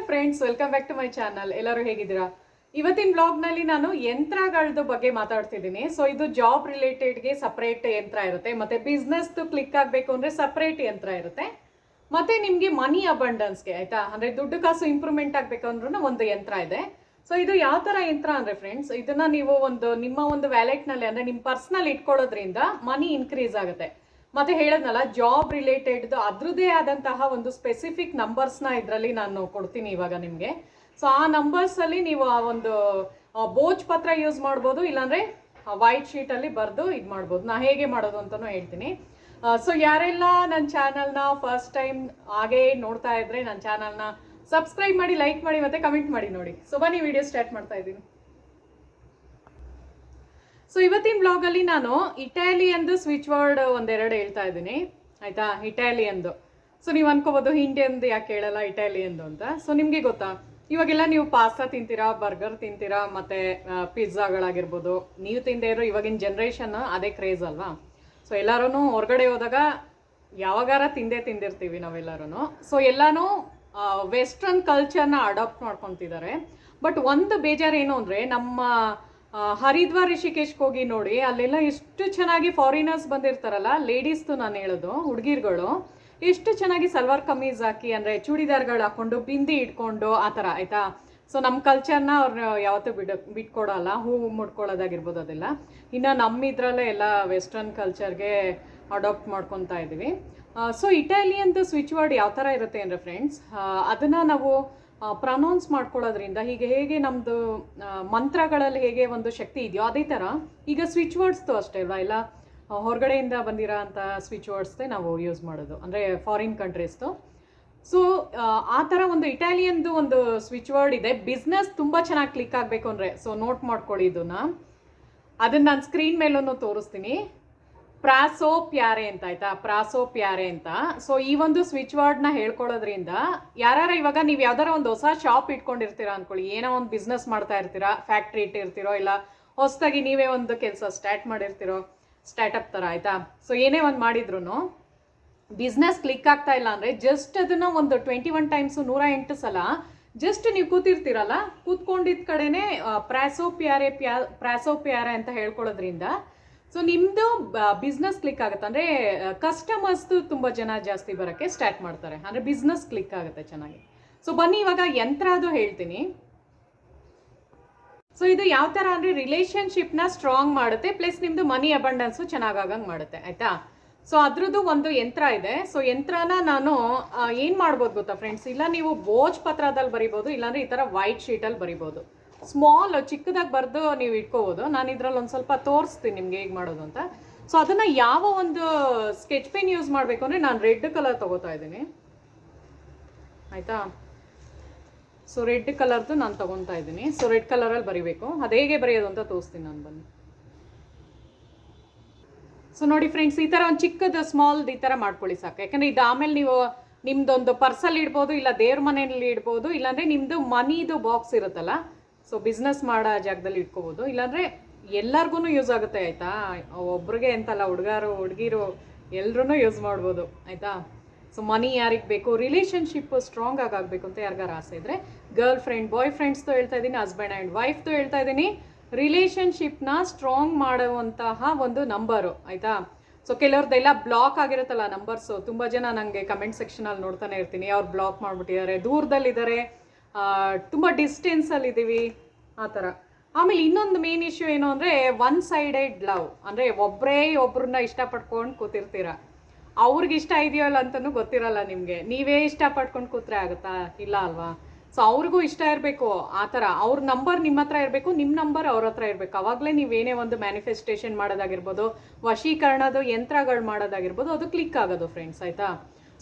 Friends, welcome back to my channel. ಎಲ್ಲರೂ ಹೇಗಿದ್ದೀರಾ? ಇವತ್ತಿನ ಬ್ಲಾಗ್ನಲ್ಲಿ ನಾನು ಯಂತ್ರಗಳದ ಬಗ್ಗೆ ಮಾತಾಡ್ತಿದ್ದೀನಿ. ಸೊ ಇದು ಜಾಬ್ ರಿಲೇಟೆಡ್ಗೆ ಸಪ್ರೇಟ್ ಯಂತ್ರ ಇರುತ್ತೆ, ಮತ್ತೆ ಬಿಸ್ನೆಸ್ ಕ್ಲಿಕ್ ಆಗಬೇಕು ಅಂದ್ರೆ ಸಪ್ರೇಟ್ ಯಂತ್ರ ಇರುತ್ತೆ, ಮತ್ತೆ ನಿಮಗೆ ಮನಿ ಅಬಂಡೆನ್ಸ್ಗೆ ಆಯ್ತಾ, ಅಂದ್ರೆ ದುಡ್ಡು ಕಾಸು ಇಂಪ್ರೂವ್ಮೆಂಟ್ ಆಗಬೇಕು ಅಂದ್ರೂ ಒಂದು ಯಂತ್ರ ಇದೆ. ಸೊ ಇದು ಯಾವ ತರ ಯಂತ್ರ ಅಂದ್ರೆ ಫ್ರೆಂಡ್ಸ್, ಇದನ್ನ ನೀವು ನಿಮ್ಮ ಒಂದು ವ್ಯಾಲೆಟ್ನಲ್ಲಿ ಅಂದ್ರೆ ನಿಮ್ಮ ಪರ್ಸ್ನಲ್ಲಿ ಇಟ್ಕೊಳ್ಳೋದ್ರಿಂದ ಮನಿ ಇನ್ಕ್ರೀಸ್ ಆಗುತ್ತೆ. ಮತ್ತೆ ಹೇಳದ್ನಲ್ಲ, ಜಾಬ್ ರಿಲೇಟೆಡ್ ಅದ್ರದ್ದೇ ಆದಂತಹ ಒಂದು ಸ್ಪೆಸಿಫಿಕ್ ನಂಬರ್ಸ್ನ ಇದರಲ್ಲಿ ನಾನು ಕೊಡ್ತೀನಿ ಇವಾಗ ನಿಮಗೆ. ಸೊ ಆ ನಂಬರ್ಸ್ ಅಲ್ಲಿ ನೀವು ಆ ಒಂದು ಬೋಚ್ ಪತ್ರ ಯೂಸ್ ಮಾಡ್ಬೋದು, ಇಲ್ಲಾಂದ್ರೆ ವೈಟ್ ಶೀಟ್ ಅಲ್ಲಿ ಬರೆದು ಇದು ಮಾಡ್ಬೋದು. ನಾ ಹೇಗೆ ಮಾಡೋದು ಅಂತಾನು ಹೇಳ್ತೀನಿ. ಸೊ ಯಾರೆಲ್ಲ ನನ್ನ ಚಾನಲ್ನ ಫಸ್ಟ್ ಟೈಮ್ ಹಾಗೆ ನೋಡ್ತಾ ಇದ್ರೆ ನನ್ನ ಚಾನಲ್ನ ಸಬ್ಸ್ಕ್ರೈಬ್ ಮಾಡಿ, ಲೈಕ್ ಮಾಡಿ, ಮತ್ತೆ ಕಮೆಂಟ್ ಮಾಡಿ ನೋಡಿ. ಸೊ ಬನ್ನಿ ವಿಡಿಯೋ ಸ್ಟಾರ್ಟ್ ಮಾಡ್ತಾ ಇದ್ದೀನಿ. ಸೊ ಇವತ್ತಿನ ಬ್ಲಾಗ್ ಅಲ್ಲಿ ನಾನು ಇಟಾಲಿಯನ್ದು ಸ್ವಿಚ್ ವರ್ಡ್ ಒಂದೆರಡು ಹೇಳ್ತಾ ಇದ್ದೀನಿ ಆಯ್ತಾ. ಇಟಾಲಿಯನ್ದು ಸೊ ನೀವು ಅನ್ಕೋಬಹುದು ಇಂಡಿಯನ್ದು ಯಾಕೆ ಹೇಳಲ್ಲ ಇಟಾಲಿಯನ್ದು ಅಂತ. ಸೊ ನಿಮ್ಗೆ ಗೊತ್ತಾ, ಇವಾಗೆಲ್ಲ ನೀವು ಪಾಸ್ತಾ ತಿಂತೀರಾ, ಬರ್ಗರ್ ತಿಂತೀರಾ, ಮತ್ತೆ ಪಿಜ್ಜಾಗಳಾಗಿರ್ಬೋದು. ನೀವು ತಿಂದೇ ಇರೋ ಇವಾಗಿನ ಜನ್ರೇಷನ್ ಅದೇ ಕ್ರೇಜ್ ಅಲ್ವಾ. ಸೊ ಎಲ್ಲರೂ ಹೊರಗಡೆ ಹೋದಾಗ ಯಾವಾಗಾರ ತಿಂದಿರ್ತೀವಿ ನಾವೆಲ್ಲರೂ. ಸೊ ಎಲ್ಲಾನು ವೆಸ್ಟರ್ನ್ ಕಲ್ಚರ್ನ ಅಡಾಪ್ಟ್ ಮಾಡ್ಕೊತಿದ್ದಾರೆ. ಬಟ್ ಒಂದು ಬೇಜಾರು ಏನು ಅಂದರೆ, ನಮ್ಮ ಹರಿದ್ವಾರ್ ರಿಷಿಕೇಶ್ಗೆ ಹೋಗಿ ನೋಡಿ, ಅಲ್ಲೆಲ್ಲ ಎಷ್ಟು ಚೆನ್ನಾಗಿ ಫಾರಿನರ್ಸ್ ಬಂದಿರ್ತಾರಲ್ಲ, ಲೇಡೀಸ್ದು ನಾನು ಹೇಳೋದು, ಹುಡುಗಿರ್ಗಳು ಎಷ್ಟು ಚೆನ್ನಾಗಿ ಸಲ್ವಾರ್ ಕಮೀಸ್ ಹಾಕಿ, ಅಂದರೆ ಚೂಡಿದಾರ್ಗಳು ಹಾಕೊಂಡು ಬಿಂದಿ ಇಟ್ಕೊಂಡು ಆ ಥರ ಆಯಿತಾ. ಸೊ ನಮ್ಮ ಕಲ್ಚರ್ನ ಅವ್ರು ಯಾವತ್ತೂ ಬಿಟ್ಕೊಡಲ್ಲ, ಹೂವು ಮುಡ್ಕೊಳ್ಳೋದಾಗಿರ್ಬೋದು ಅದೆಲ್ಲ. ಇನ್ನು ನಮ್ಮ ಇದರಲ್ಲೇ ಎಲ್ಲ ವೆಸ್ಟರ್ನ್ ಕಲ್ಚರ್ಗೆ ಅಡಾಪ್ಟ್ ಮಾಡ್ಕೊತಾ ಇದ್ದೀವಿ. ಸೊ ಇಟಾಲಿಯನ್ದು ಸ್ವಿಚ್ ವರ್ಡ್ ಯಾವ ಥರ ಇರುತ್ತೆ ಅಂದರೆ ಫ್ರೆಂಡ್ಸ್, ಅದನ್ನು ನಾವು ಪ್ರನೌನ್ಸ್ ಮಾಡ್ಕೊಳ್ಳೋದ್ರಿಂದ ಹೇಗೆ ನಮ್ಮದು ಮಂತ್ರಗಳಲ್ಲಿ ಹೇಗೆ ಒಂದು ಶಕ್ತಿ ಇದೆಯೋ ಅದೇ ಥರ ಈಗ ಸ್ವಿಚ್ ವರ್ಡ್ಸ್ದು ಅಷ್ಟೇ ಅಲ್ವಾ, ಎಲ್ಲ ಹೊರಗಡೆಯಿಂದ ಬಂದಿರೋ ಅಂಥ ಸ್ವಿಚ್ ವರ್ಡ್ಸ್ದೇ ನಾವು ಯೂಸ್ ಮಾಡೋದು, ಅಂದರೆ ಫಾರಿನ್ ಕಂಟ್ರೀಸ್ದು. ಸೊ ಆ ಥರ ಒಂದು ಇಟಾಲಿಯನ್ದು ಒಂದು ಸ್ವಿಚ್ ವರ್ಡ್ ಇದೆ. ಬಿಸ್ನೆಸ್ ತುಂಬ ಚೆನ್ನಾಗಿ ಕ್ಲಿಕ್ ಆಗಬೇಕು ಅಂದರೆ, ಸೊ ನೋಟ್ ಮಾಡ್ಕೊಳ್ಳಿ ಇದನ್ನು. ಅದನ್ನು ನಾನು ಸ್ಕ್ರೀನ್ ಮೇಲೂ ತೋರಿಸ್ತೀನಿ. ಪ್ರಾಸೋ ಪ್ಯಾರೆ ಅಂತ ಆಯ್ತಾ, ಪ್ರಾಸೋ ಪ್ಯಾರೆ ಅಂತ. ಸೊ ಈ ಒಂದು ಸ್ವಿಚ್ ವರ್ಡ್ನ ಹೇಳ್ಕೊಳ್ಳೋದ್ರಿಂದ ಯಾರು ಇವಾಗ ನೀವು ಯಾವ್ದಾರ ಒಂದು ಹೊಸ ಶಾಪ್ ಇಟ್ಕೊಂಡಿರ್ತೀರಾ ಅನ್ಕೊಳ್ಳಿ, ಏನೋ ಒಂದು ಬಿಸ್ನೆಸ್ ಮಾಡ್ತಾ ಇರ್ತೀರಾ, ಫ್ಯಾಕ್ಟ್ರಿ ಇಟ್ಟಿರ್ತೀರೋ, ಇಲ್ಲ ಹೊಸದಾಗಿ ನೀವೇ ಒಂದು ಕೆಲಸ ಸ್ಟಾರ್ಟ್ ಮಾಡಿರ್ತೀರೋ, ಸ್ಟಾರ್ಟಪ್ ಥರ ಆಯ್ತಾ. ಸೊ ಏನೇ ಒಂದು ಮಾಡಿದ್ರು ಬಿಸ್ನೆಸ್ ಕ್ಲಿಕ್ ಆಗ್ತಾ ಇಲ್ಲ ಅಂದರೆ ಜಸ್ಟ್ ಅದನ್ನು ಒಂದು 21 ಟೈಮ್ಸ್ 108 ಸಲ ಜಸ್ಟ್ ನೀವು ಕೂತಿರ್ತೀರಲ್ಲ, ಕೂತ್ಕೊಂಡಿದ್ದ ಕಡೆನೇ ಪ್ರಾಸೋ ಪ್ಯಾರೆ ಅಂತ ಹೇಳ್ಕೊಳ್ಳೋದ್ರಿಂದ ಸೊ ನಿಮ್ಮದು ಬಿಸ್ನೆಸ್ ಕ್ಲಿಕ್ ಆಗುತ್ತೆ. ಅಂದರೆ ಕಸ್ಟಮರ್ಸ್ದು ತುಂಬ ಜನ ಜಾಸ್ತಿ ಬರೋಕ್ಕೆ ಸ್ಟಾರ್ಟ್ ಮಾಡ್ತಾರೆ, ಅಂದರೆ ಬಿಸ್ನೆಸ್ ಕ್ಲಿಕ್ ಆಗುತ್ತೆ ಚೆನ್ನಾಗಿ. ಸೊ ಬನ್ನಿ ಇವಾಗ ಯಂತ್ರದು ಹೇಳ್ತೀನಿ. ಸೊ ಇದು ಯಾವ ಥರ ಅಂದರೆ ರಿಲೇಷನ್ಶಿಪ್ನ ಸ್ಟ್ರಾಂಗ್ ಮಾಡುತ್ತೆ, ಪ್ಲಸ್ ನಿಮ್ಮದು ಮನಿ ಅಬಂಡೆನ್ಸು ಚೆನ್ನಾಗಂಗೆ ಮಾಡುತ್ತೆ ಆಯಿತಾ. ಸೊ ಅದ್ರದ್ದು ಒಂದು ಯಂತ್ರ ಇದೆ. ಸೊ ಯಂತ್ರನ ನಾನು ಏನು ಮಾಡ್ಬೋದು ಗೊತ್ತಾ ಫ್ರೆಂಡ್ಸ್, ಇಲ್ಲ ನೀವು ಬೋಚ್ ಪತ್ರದಲ್ಲಿ ಬರಿಬೋದು, ಇಲ್ಲಾಂದರೆ ಈ ಥರ ವೈಟ್ ಶೀಟಲ್ಲಿ ಬರಿಬೋದು. ಸ್ಮಾಲ್ ಚಿಕ್ಕದಾಗಿ ಬರೆದು ನೀವು ಇಟ್ಕೋಬೋದು. ನಾನು ಇದರಲ್ಲಿ ಒಂದು ಸ್ವಲ್ಪ ತೋರಿಸ್ತೀನಿ ನಿಮ್ಗೆ ಹೇಗೆ ಮಾಡೋದು ಅಂತ. ಸೊ ಅದನ್ನು ಯಾವ ಒಂದು ಸ್ಕೆಚ್ ಪೆನ್ ಯೂಸ್ ಮಾಡಬೇಕು ಅಂದರೆ ನಾನು ರೆಡ್ ಕಲರ್ ತೊಗೋತಾ ಇದ್ದೀನಿ ಆಯಿತಾ. ಸೊ ರೆಡ್ ಕಲರ್ದು ನಾನು ತೊಗೊತಾ ಇದ್ದೀನಿ. ಸೊ ರೆಡ್ ಕಲರಲ್ಲಿ ಬರಿಬೇಕು. ಅದು ಹೇಗೆ ಬರೆಯೋದು ಅಂತ ತೋರಿಸ್ತೀನಿ ನಾನು, ಬನ್ನಿ. ಸೊ ನೋಡಿ ಫ್ರೆಂಡ್ಸ್, ಈ ಥರ ಒಂದು ಚಿಕ್ಕದು ಸ್ಮಾಲ್ದು ಈ ಥರ ಮಾಡ್ಕೊಳ್ಳಿ ಸಾಕು. ಯಾಕಂದರೆ ಇದು ಆಮೇಲೆ ನೀವು ನಿಮ್ಮದೊಂದು ಪರ್ಸಲ್ಲಿ ಇಡ್ಬೋದು, ಇಲ್ಲ ದೇವ್ರ ಮನೆಯಲ್ಲಿ ಇಡ್ಬೋದು, ಇಲ್ಲಾಂದರೆ ನಿಮ್ಮದು ಮನಿದು ಬಾಕ್ಸ್ ಇರುತ್ತಲ್ಲ, ಸೊ ಬಿಸ್ನೆಸ್ ಮಾಡೋ ಜಾಗದಲ್ಲಿ ಇಟ್ಕೋಬೋದು, ಇಲ್ಲಾಂದರೆ ಎಲ್ಲರಿಗೂ ಯೂಸ್ ಆಗುತ್ತೆ ಆಯಿತಾ. ಒಬ್ರಿಗೆ ಅಂತಲ್ಲ, ಹುಡುಗಿರು ಎಲ್ರೂ ಯೂಸ್ ಮಾಡ್ಬೋದು ಆಯಿತಾ. ಸೊ ಮನಿ ಯಾರಿಗೆ ಬೇಕು, ರಿಲೇಷನ್ಶಿಪ್ ಸ್ಟ್ರಾಂಗ್ ಆಗಬೇಕು ಅಂತ ಯಾರಿಗಾರು ಆಸೆ ಇದ್ದರೆ, ಗರ್ಲ್ ಫ್ರೆಂಡ್ ಬಾಯ್ ಫ್ರೆಂಡ್ಸ್ದು ಹೇಳ್ತಾ ಇದ್ದೀನಿ, ಹಸ್ಬೆಂಡ್ ಆ್ಯಂಡ್ ವೈಫ್ದು ಹೇಳ್ತಾ ಇದ್ದೀನಿ, ರಿಲೇಷನ್ಶಿಪ್ನ ಸ್ಟ್ರಾಂಗ್ ಮಾಡುವಂತಹ ಒಂದು ನಂಬರು ಆಯಿತಾ. ಸೊ ಕೆಲವ್ರದ್ದೆಲ್ಲ ಬ್ಲಾಕ್ ಆಗಿರುತ್ತಲ್ಲ ನಂಬರ್ಸು, ತುಂಬ ಜನ ನನಗೆ ಕಮೆಂಟ್ ಸೆಕ್ಷನಲ್ಲಿ ನೋಡ್ತಾನೆ ಇರ್ತೀನಿ, ಅವ್ರು ಬ್ಲಾಕ್ ಮಾಡಿಬಿಟ್ಟಿದ್ದಾರೆ, ದೂರದಲ್ಲಿದ್ದಾರೆ, ತುಂಬ ಡಿಸ್ಟೆನ್ಸಲ್ಲಿದ್ದೀವಿ ಆ ಥರ. ಆಮೇಲೆ ಇನ್ನೊಂದು ಮೇನ್ ಇಶ್ಯೂ ಏನು ಅಂದರೆ ಒನ್ ಸೈಡೆಡ್ ಲವ್, ಅಂದರೆ ಒಬ್ಬರನ್ನ ಇಷ್ಟಪಡ್ಕೊಂಡು ಕೂತಿರ್ತೀರ, ಅವ್ರಿಗೆ ಇಷ್ಟ ಇದೆಯೋ ಇಲ್ಲ ಅಂತಲೂ ಗೊತ್ತಿರಲ್ಲ ನಿಮಗೆ. ನೀವೇ ಇಷ್ಟಪಡ್ಕೊಂಡು ಕೂತ್ರೆ ಆಗುತ್ತಾ, ಇಲ್ಲ ಅಲ್ವಾ. ಸೊ ಅವ್ರಿಗೂ ಇಷ್ಟ ಇರಬೇಕು ಆ ಥರ, ಅವ್ರ ನಂಬರ್ ನಿಮ್ಮ ಹತ್ರ ಇರಬೇಕು, ನಿಮ್ಮ ನಂಬರ್ ಅವ್ರ ಹತ್ರ ಇರಬೇಕು. ಅವಾಗಲೇ ನೀವೇನೇ ಒಂದು ಮ್ಯಾನಿಫೆಸ್ಟೇಷನ್ ಮಾಡೋದಾಗಿರ್ಬೋದು, ವಶೀಕರಣದ ಯಂತ್ರಗಳು ಮಾಡೋದಾಗಿರ್ಬೋದು, ಅದು ಕ್ಲಿಕ್ ಆಗೋದು ಫ್ರೆಂಡ್ಸ್ ಆಯಿತಾ.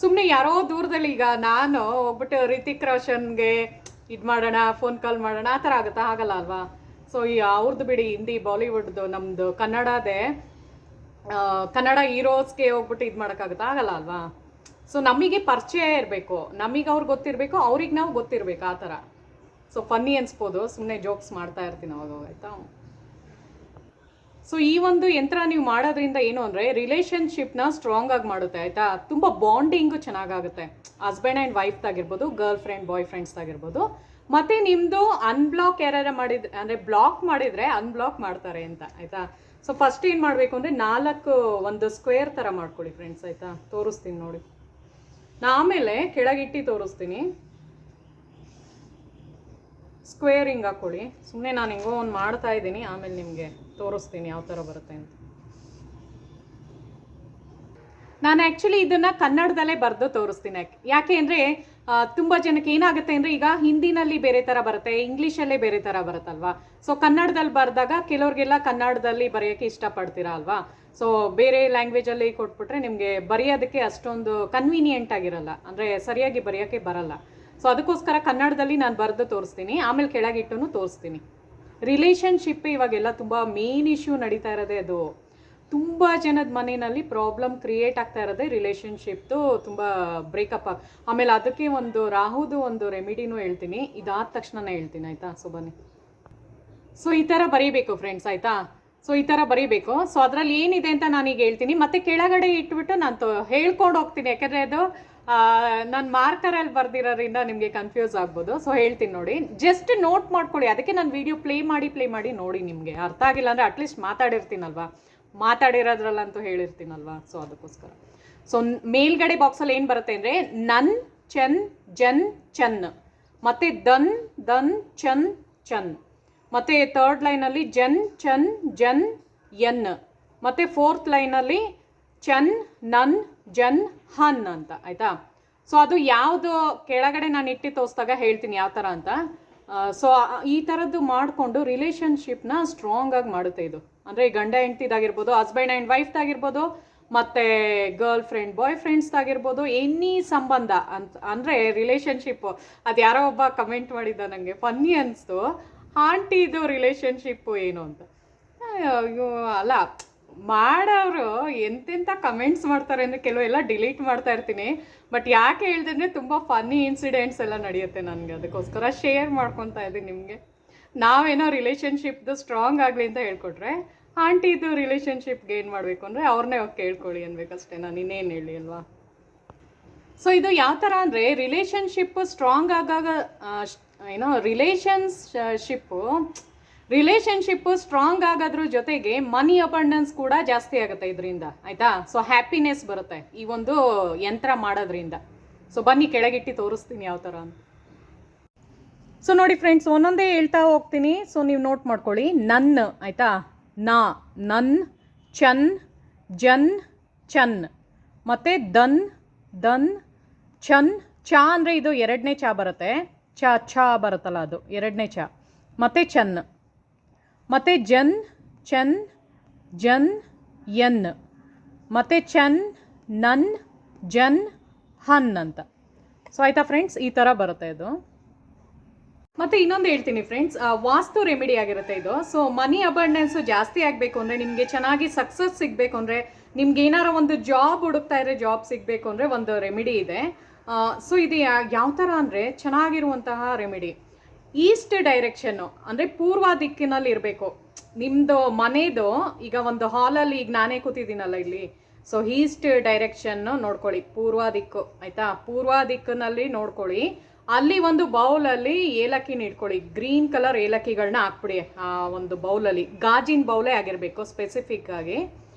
ಸುಮ್ಮನೆ ಯಾರೋ ದೂರದಲ್ಲಿ, ಈಗ ನಾನು ಹೋಗ್ಬಿಟ್ಟು ರಿತಿಕ್ ರೋಷನ್ಗೆ ಇದು ಮಾಡೋಣ, ಫೋನ್ ಕಾಲ್ ಮಾಡೋಣ ಆ ಥರ ಆಗುತ್ತಾ, ಆಗಲ್ಲ ಅಲ್ವಾ. ಸೊ ಈ ಅವ್ರದ್ದು ಬಿಡಿ, ಹಿಂದಿ ಬಾಲಿವುಡ್ದು, ನಮ್ಮದು ಕನ್ನಡ ಹೀರೋಸ್ಗೆ ಹೋಗ್ಬಿಟ್ಟು ಇದು ಮಾಡೋಕ್ಕಾಗುತ್ತಾ, ಆಗಲ್ಲ ಅಲ್ವಾ. ಸೊ ನಮಗೆ ಪರಿಚಯ ಇರಬೇಕು, ನಮಗೆ ಅವ್ರಿಗೆ ಗೊತ್ತಿರಬೇಕು, ಅವ್ರಿಗೆ ನಾವು ಗೊತ್ತಿರಬೇಕು ಆ ಥರ. ಸೊ ಫನ್ನಿ ಅನ್ಸ್ಬೋದು, ಸುಮ್ಮನೆ ಜೋಕ್ಸ್ ಮಾಡ್ತಾ ಇರ್ತೀನಿ ಅವಾಗ ಆಯಿತಾ. ಸೊ ಈ ಒಂದು ಯಂತ್ರ ನೀವು ಮಾಡೋದ್ರಿಂದ ಏನು ಅಂದರೆ ರಿಲೇಷನ್ಶಿಪ್ನ ಸ್ಟ್ರಾಂಗ್ ಆಗಿ ಮಾಡುತ್ತೆ ಆಯಿತಾ. ತುಂಬ ಬಾಂಡಿಂಗು ಚೆನ್ನಾಗಾಗುತ್ತೆ, ಹಸ್ಬೆಂಡ್ ಆ್ಯಂಡ್ ವೈಫ್ದಾಗಿರ್ಬೋದು, ಗರ್ಲ್ ಫ್ರೆಂಡ್ ಬಾಯ್ ಫ್ರೆಂಡ್ಸ್ದಾಗಿರ್ಬೋದು. ಮತ್ತು ನಿಮ್ಮದು ಅನ್ಬ್ಲಾಕ್ ಯಾರು ಮಾಡಿದ್ರೆ ಅಂದರೆ ಬ್ಲಾಕ್ ಮಾಡಿದರೆ ಅನ್ಬ್ಲಾಕ್ ಮಾಡ್ತಾರೆ ಅಂತ ಆಯಿತಾ. ಸೊ ಫಸ್ಟ್ ಏನು ಮಾಡಬೇಕು ಅಂದರೆ 4 ಒಂದು ಸ್ಕ್ವೇರ್ ಥರ ಮಾಡ್ಕೊಳ್ಳಿ ಫ್ರೆಂಡ್ಸ್ ಆಯಿತಾ. ತೋರಿಸ್ತೀನಿ ನೋಡಿ, ಆಮೇಲೆ ಕೆಳಗಿಟ್ಟು ತೋರಿಸ್ತೀನಿ. ಸ್ಕ್ವೇರ್ ಹಿಂಗೆ ಹಾಕ್ಕೊಳ್ಳಿ. ಸುಮ್ಮನೆ ನಾನು ಹಿಂಗೋ ಒಂದು ಮಾಡ್ತಾ ಇದ್ದೀನಿ, ಆಮೇಲೆ ನಿಮಗೆ ತೋರಿಸ್ತೀನಿ ಯಾವ ಥರ ಬರುತ್ತೆ ಅಂತ. ನಾನು ಆ್ಯಕ್ಚುಲಿ ಇದನ್ನು ಕನ್ನಡದಲ್ಲೇ ಬರೆದು ತೋರಿಸ್ತೀನಿ. ಯಾಕೆ ಅಂದರೆ ತುಂಬ ಜನಕ್ಕೆ ಏನಾಗುತ್ತೆ ಅಂದರೆ ಈಗ ಹಿಂದಿನಲ್ಲಿ ಬೇರೆ ಥರ ಬರುತ್ತೆ, ಇಂಗ್ಲೀಷಲ್ಲೇ ಬೇರೆ ಥರ ಬರುತ್ತಲ್ವಾ. ಸೊ ಕನ್ನಡದಲ್ಲಿ ಬರೆದಾಗ ಕೆಲವ್ರಿಗೆಲ್ಲ ಕನ್ನಡದಲ್ಲಿ ಬರೆಯೋಕ್ಕೆ ಇಷ್ಟಪಡ್ತೀರಾ ಅಲ್ವಾ. ಸೊ ಬೇರೆ ಲ್ಯಾಂಗ್ವೇಜಲ್ಲಿ ಕೊಟ್ಬಿಟ್ರೆ ನಿಮಗೆ ಬರೆಯೋದಕ್ಕೆ ಅಷ್ಟೊಂದು ಕನ್ವೀನಿಯೆಂಟ್ ಆಗಿರಲ್ಲ, ಅಂದರೆ ಸರಿಯಾಗಿ ಬರೆಯೋಕ್ಕೆ ಬರಲ್ಲ. ಸೊ ಅದಕ್ಕೋಸ್ಕರ ಕನ್ನಡದಲ್ಲಿ ನಾನು ಬರೆದು ತೋರಿಸ್ತೀನಿ, ಆಮೇಲೆ ಕೆಳಗಿಟ್ಟು ತೋರಿಸ್ತೀನಿ. ರಿಲೇಷನ್ಶಿಪ್ ಇವಾಗೆಲ್ಲ ತುಂಬ ಮೇನ್ ಇಶ್ಯೂ ನಡೀತಾ ಇರೋದೇ ಅದು. ತುಂಬ ಜನದ ಮನೆಯಲ್ಲಿ ಪ್ರಾಬ್ಲಮ್ ಕ್ರಿಯೇಟ್ ಆಗ್ತಾ ಇರೋದೇ ರಿಲೇಷನ್ಶಿಪ್ದು, ತುಂಬ ಬ್ರೇಕಪ್ ಆಗಿ. ಆಮೇಲೆ ಅದಕ್ಕೆ ಒಂದು ರಾಹುದು ಒಂದು ರೆಮಿಡಿನೂ ಹೇಳ್ತೀನಿ, ಇದಾದ ತಕ್ಷಣನೇ ಹೇಳ್ತೀನಿ ಆಯಿತಾ. ಸೊ ಬನ್ನಿ. ಸೊ ಈ ಥರ ಬರೀಬೇಕು ಫ್ರೆಂಡ್ಸ್ ಆಯಿತಾ. ಸೊ ಈ ಥರ ಬರೀಬೇಕು. ಸೊ ಅದರಲ್ಲಿ ಏನಿದೆ ಅಂತ ನಾನೀಗ ಹೇಳ್ತೀನಿ, ಮತ್ತು ಕೆಳಗಡೆ ಇಟ್ಬಿಟ್ಟು ನಾನು ಹೇಳ್ಕೊಂಡು ಹೋಗ್ತೀನಿ. ಯಾಕೆಂದರೆ ಅದು ನಾನು ಮಾರ್ಕರಲ್ಲಿ ಬರ್ದಿರೋದ್ರಿಂದ ನಿಮಗೆ ಕನ್ಫ್ಯೂಸ್ ಆಗ್ಬೋದು. ಸೊ ಹೇಳ್ತೀನಿ ನೋಡಿ, ಜಸ್ಟ್ ನೋಟ್ ಮಾಡ್ಕೊಳ್ಳಿ. ಅದಕ್ಕೆ ನಾನು ವಿಡಿಯೋ ಪ್ಲೇ ಮಾಡಿ ನೋಡಿ. ನಿಮಗೆ ಅರ್ಥ ಆಗಿಲ್ಲ ಅಂದರೆ ಅಟ್ಲೀಸ್ಟ್ ಮಾತಾಡಿರ್ತೀನಲ್ವಾ, ಮಾತಾಡಿರೋದ್ರಲ್ಲಂತೂ ಹೇಳಿರ್ತೀನಲ್ವಾ. ಸೊ ಅದಕ್ಕೋಸ್ಕರ. ಸೊ ಮೇಲ್ಗಡೆ ಬಾಕ್ಸಲ್ಲಿ ಏನು ಬರುತ್ತೆ ಅಂದರೆ ನನ್, ಚೆನ್, ಜನ್, ಚನ್, ಮತ್ತು ದನ್, ದನ್, ಚನ್, ಚನ್, ಮತ್ತು ಥರ್ಡ್ ಲೈನಲ್ಲಿ ಜನ್, ಚನ್, ಜನ್, ಎನ್, ಮತ್ತು ಫೋರ್ತ್ ಲೈನಲ್ಲಿ ಚನ್, ನನ್, ಜನ್, ಹನ್ ಅಂತ ಆಯಿತಾ. ಸೊ ಅದು ಯಾವುದು ಕೆಳಗಡೆ ನಾನು ಇಟ್ಟು ತೋರಿಸಿದಾಗ ಹೇಳ್ತೀನಿ ಯಾವ ಥರ ಅಂತ. ಸೊ ಈ ಥರದ್ದು ಮಾಡಿಕೊಂಡು ರಿಲೇಷನ್ಶಿಪ್ನ ಸ್ಟ್ರಾಂಗ್ ಆಗಿ ಮಾಡುತ್ತೆ ಇದು. ಅಂದರೆ ಗಂಡ ಹೆಂಡ್ತಿದಾಗಿರ್ಬೋದು, ಹಸ್ಬೆಂಡ್ ಆ್ಯಂಡ್ ವೈಫ್ದಾಗಿರ್ಬೋದು, ಮತ್ತು ಗರ್ಲ್ ಫ್ರೆಂಡ್ ಬಾಯ್ ಫ್ರೆಂಡ್ಸ್ದಾಗಿರ್ಬೋದು, ಎನಿ ಸಂಬಂಧ ಅಂತ ಅಂದರೆ ರಿಲೇಷನ್ಶಿಪ್ಪು. ಅದು ಯಾರೋ ಒಬ್ಬ ಕಮೆಂಟ್ ಮಾಡಿದ್ದ, ನನಗೆ ಫನ್ನಿ ಅನಿಸ್ತು, ಆಂಟಿದು ರಿಲೇಷನ್ಶಿಪ್ಪು ಏನು ಅಂತ. ಅಲ್ಲ, ಮಾಡೋರು ಎಂತೆಂಥ ಕಮೆಂಟ್ಸ್ ಮಾಡ್ತಾರೆ ಅಂದರೆ ಕೆಲವೆಲ್ಲ ಡಿಲೀಟ್ ಮಾಡ್ತಾ ಇರ್ತೀನಿ. ಬಟ್ ಯಾಕೆ ಹೇಳಿದ್ರೆ ತುಂಬ ಫನ್ನಿ ಇನ್ಸಿಡೆಂಟ್ಸ್ ಎಲ್ಲ ನಡೆಯುತ್ತೆ ನನಗೆ, ಅದಕ್ಕೋಸ್ಕರ ಶೇರ್ ಮಾಡ್ಕೊತಾ ಇದ್ದೀನಿ ನಿಮಗೆ. ನಾವೇನೋ ರಿಲೇಷನ್ಶಿಪ್ದು ಸ್ಟ್ರಾಂಗ್ ಆಗಲಿ ಅಂತ ಹೇಳ್ಕೊಟ್ರೆ, ಆಂಟಿದು ರಿಲೇಷನ್ಶಿಪ್ಗೆ ಏನು ಮಾಡಬೇಕು ಅಂದರೆ ಅವ್ರನ್ನೇ ಹೋಗಿ ಕೇಳ್ಕೊಳ್ಳಿ ಅನ್ಬೇಕಷ್ಟೇ, ನಾನು ಇನ್ನೇನು ಹೇಳಿ ಅಲ್ವಾ. ಸೊ ಇದು ಯಾವ ಥರ ಅಂದರೆ ರಿಲೇಷನ್ಶಿಪ್ಪು ಸ್ಟ್ರಾಂಗ್ ಆಗಾಗ ಏನೋ ರಿಲೇಷನ್ಶಿಪ್ಪು ಸ್ಟ್ರಾಂಗ್ ಆಗೋದ್ರ ಜೊತೆಗೆ ಮನಿ ಅಬಂಡೆನ್ಸ್ ಕೂಡ ಜಾಸ್ತಿ ಆಗುತ್ತೆ ಇದರಿಂದ ಆಯಿತಾ. ಸೊ ಹ್ಯಾಪಿನೆಸ್ ಬರುತ್ತೆ ಈ ಒಂದು ಯಂತ್ರ ಮಾಡೋದ್ರಿಂದ. ಸೊ ಬನ್ನಿ ಕೆಳಗಿಟ್ಟು ತೋರಿಸ್ತೀನಿ ಯಾವ ಥರ ಅಂತ. ಸೊ ನೋಡಿ ಫ್ರೆಂಡ್ಸ್, ಒಂದೊಂದೇ ಹೇಳ್ತಾ ಹೋಗ್ತೀನಿ. ಸೊ ನೀವು ನೋಟ್ ಮಾಡ್ಕೊಳ್ಳಿ. ನನ್ ಆಯಿತಾ, ನಾ, ನನ್, ಚನ್, ಜನ್, ಚನ್, ಮತ್ತು ದನ್, ದನ್, ಚನ್, ಚಾ ಅಂದರೆ ಇದು ಎರಡನೇ ಚಾ ಬರುತ್ತೆ, ಚಾ ಬರುತ್ತಲ್ಲ ಅದು ಎರಡನೇ ಚಾ, ಮತ್ತು ಚನ್, ಮತ್ತು ಜನ್, ಚನ್, ಜನ್, ಎನ್, ಮತ್ತು ಚನ್, ನನ್, ಜನ್, ಹನ್ ಅಂತ. ಸೊ ಆಯಿತಾ ಫ್ರೆಂಡ್ಸ್, ಈ ಥರ ಬರುತ್ತೆ ಇದು. ಮತ್ತು ಇನ್ನೊಂದು ಹೇಳ್ತೀನಿ ಫ್ರೆಂಡ್ಸ್, ವಾಸ್ತು ರೆಮಿಡಿ ಆಗಿರುತ್ತೆ ಇದು. ಸೊ ಮನಿ ಅಬಂಡೆನ್ಸು ಜಾಸ್ತಿ ಆಗಬೇಕು ಅಂದರೆ, ನಿಮಗೆ ಚೆನ್ನಾಗಿ ಸಕ್ಸಸ್ ಸಿಗಬೇಕು ಅಂದರೆ, ನಿಮ್ಗೆ ಏನಾರ ಒಂದು ಜಾಬ್ ಹುಡುಕ್ತಾ ಇದ್ರೆ ಜಾಬ್ ಸಿಗಬೇಕು ಅಂದರೆ ಒಂದು ರೆಮಿಡಿ ಇದೆ. ಸೊ ಇದು ಯಾವ ಥರ ಅಂದರೆ ಚೆನ್ನಾಗಿರುವಂತಹ ರೆಮಿಡಿ. ಈಸ್ಟ್ ಡೈರೆಕ್ಷನ್ನು ಅಂದರೆ ಪೂರ್ವ ದಿಕ್ಕಿನಲ್ಲಿ ಇರಬೇಕು ನಿಮ್ಮದು ಮನೆದು. ಈಗ ಒಂದು ಹಾಲಲ್ಲಿ ಈಗ ನಾನೇ ಕೂತಿದ್ದೀನಲ್ಲ ಇಲ್ಲಿ, ಸೊ ಈಸ್ಟ್ ಡೈರೆಕ್ಷನ್ನು ನೋಡ್ಕೊಳ್ಳಿ, ಪೂರ್ವ ದಿಕ್ಕು ಆಯಿತಾ. ಪೂರ್ವ ದಿಕ್ಕಿನಲ್ಲಿ ನೋಡ್ಕೊಳ್ಳಿ. ಅಲ್ಲಿ ಒಂದು ಬೌಲಲ್ಲಿ ಏಲಕ್ಕಿನ ಇಟ್ಕೊಳ್ಳಿ, ಗ್ರೀನ್ ಕಲರ್ ಏಲಕ್ಕಿಗಳನ್ನ ಹಾಕ್ಬಿಡಿ ಆ ಒಂದು ಬೌಲಲ್ಲಿ. ಗಾಜಿನ ಬೌಲೇ ಆಗಿರಬೇಕು ಸ್ಪೆಸಿಫಿಕ್ ಆಗಿ.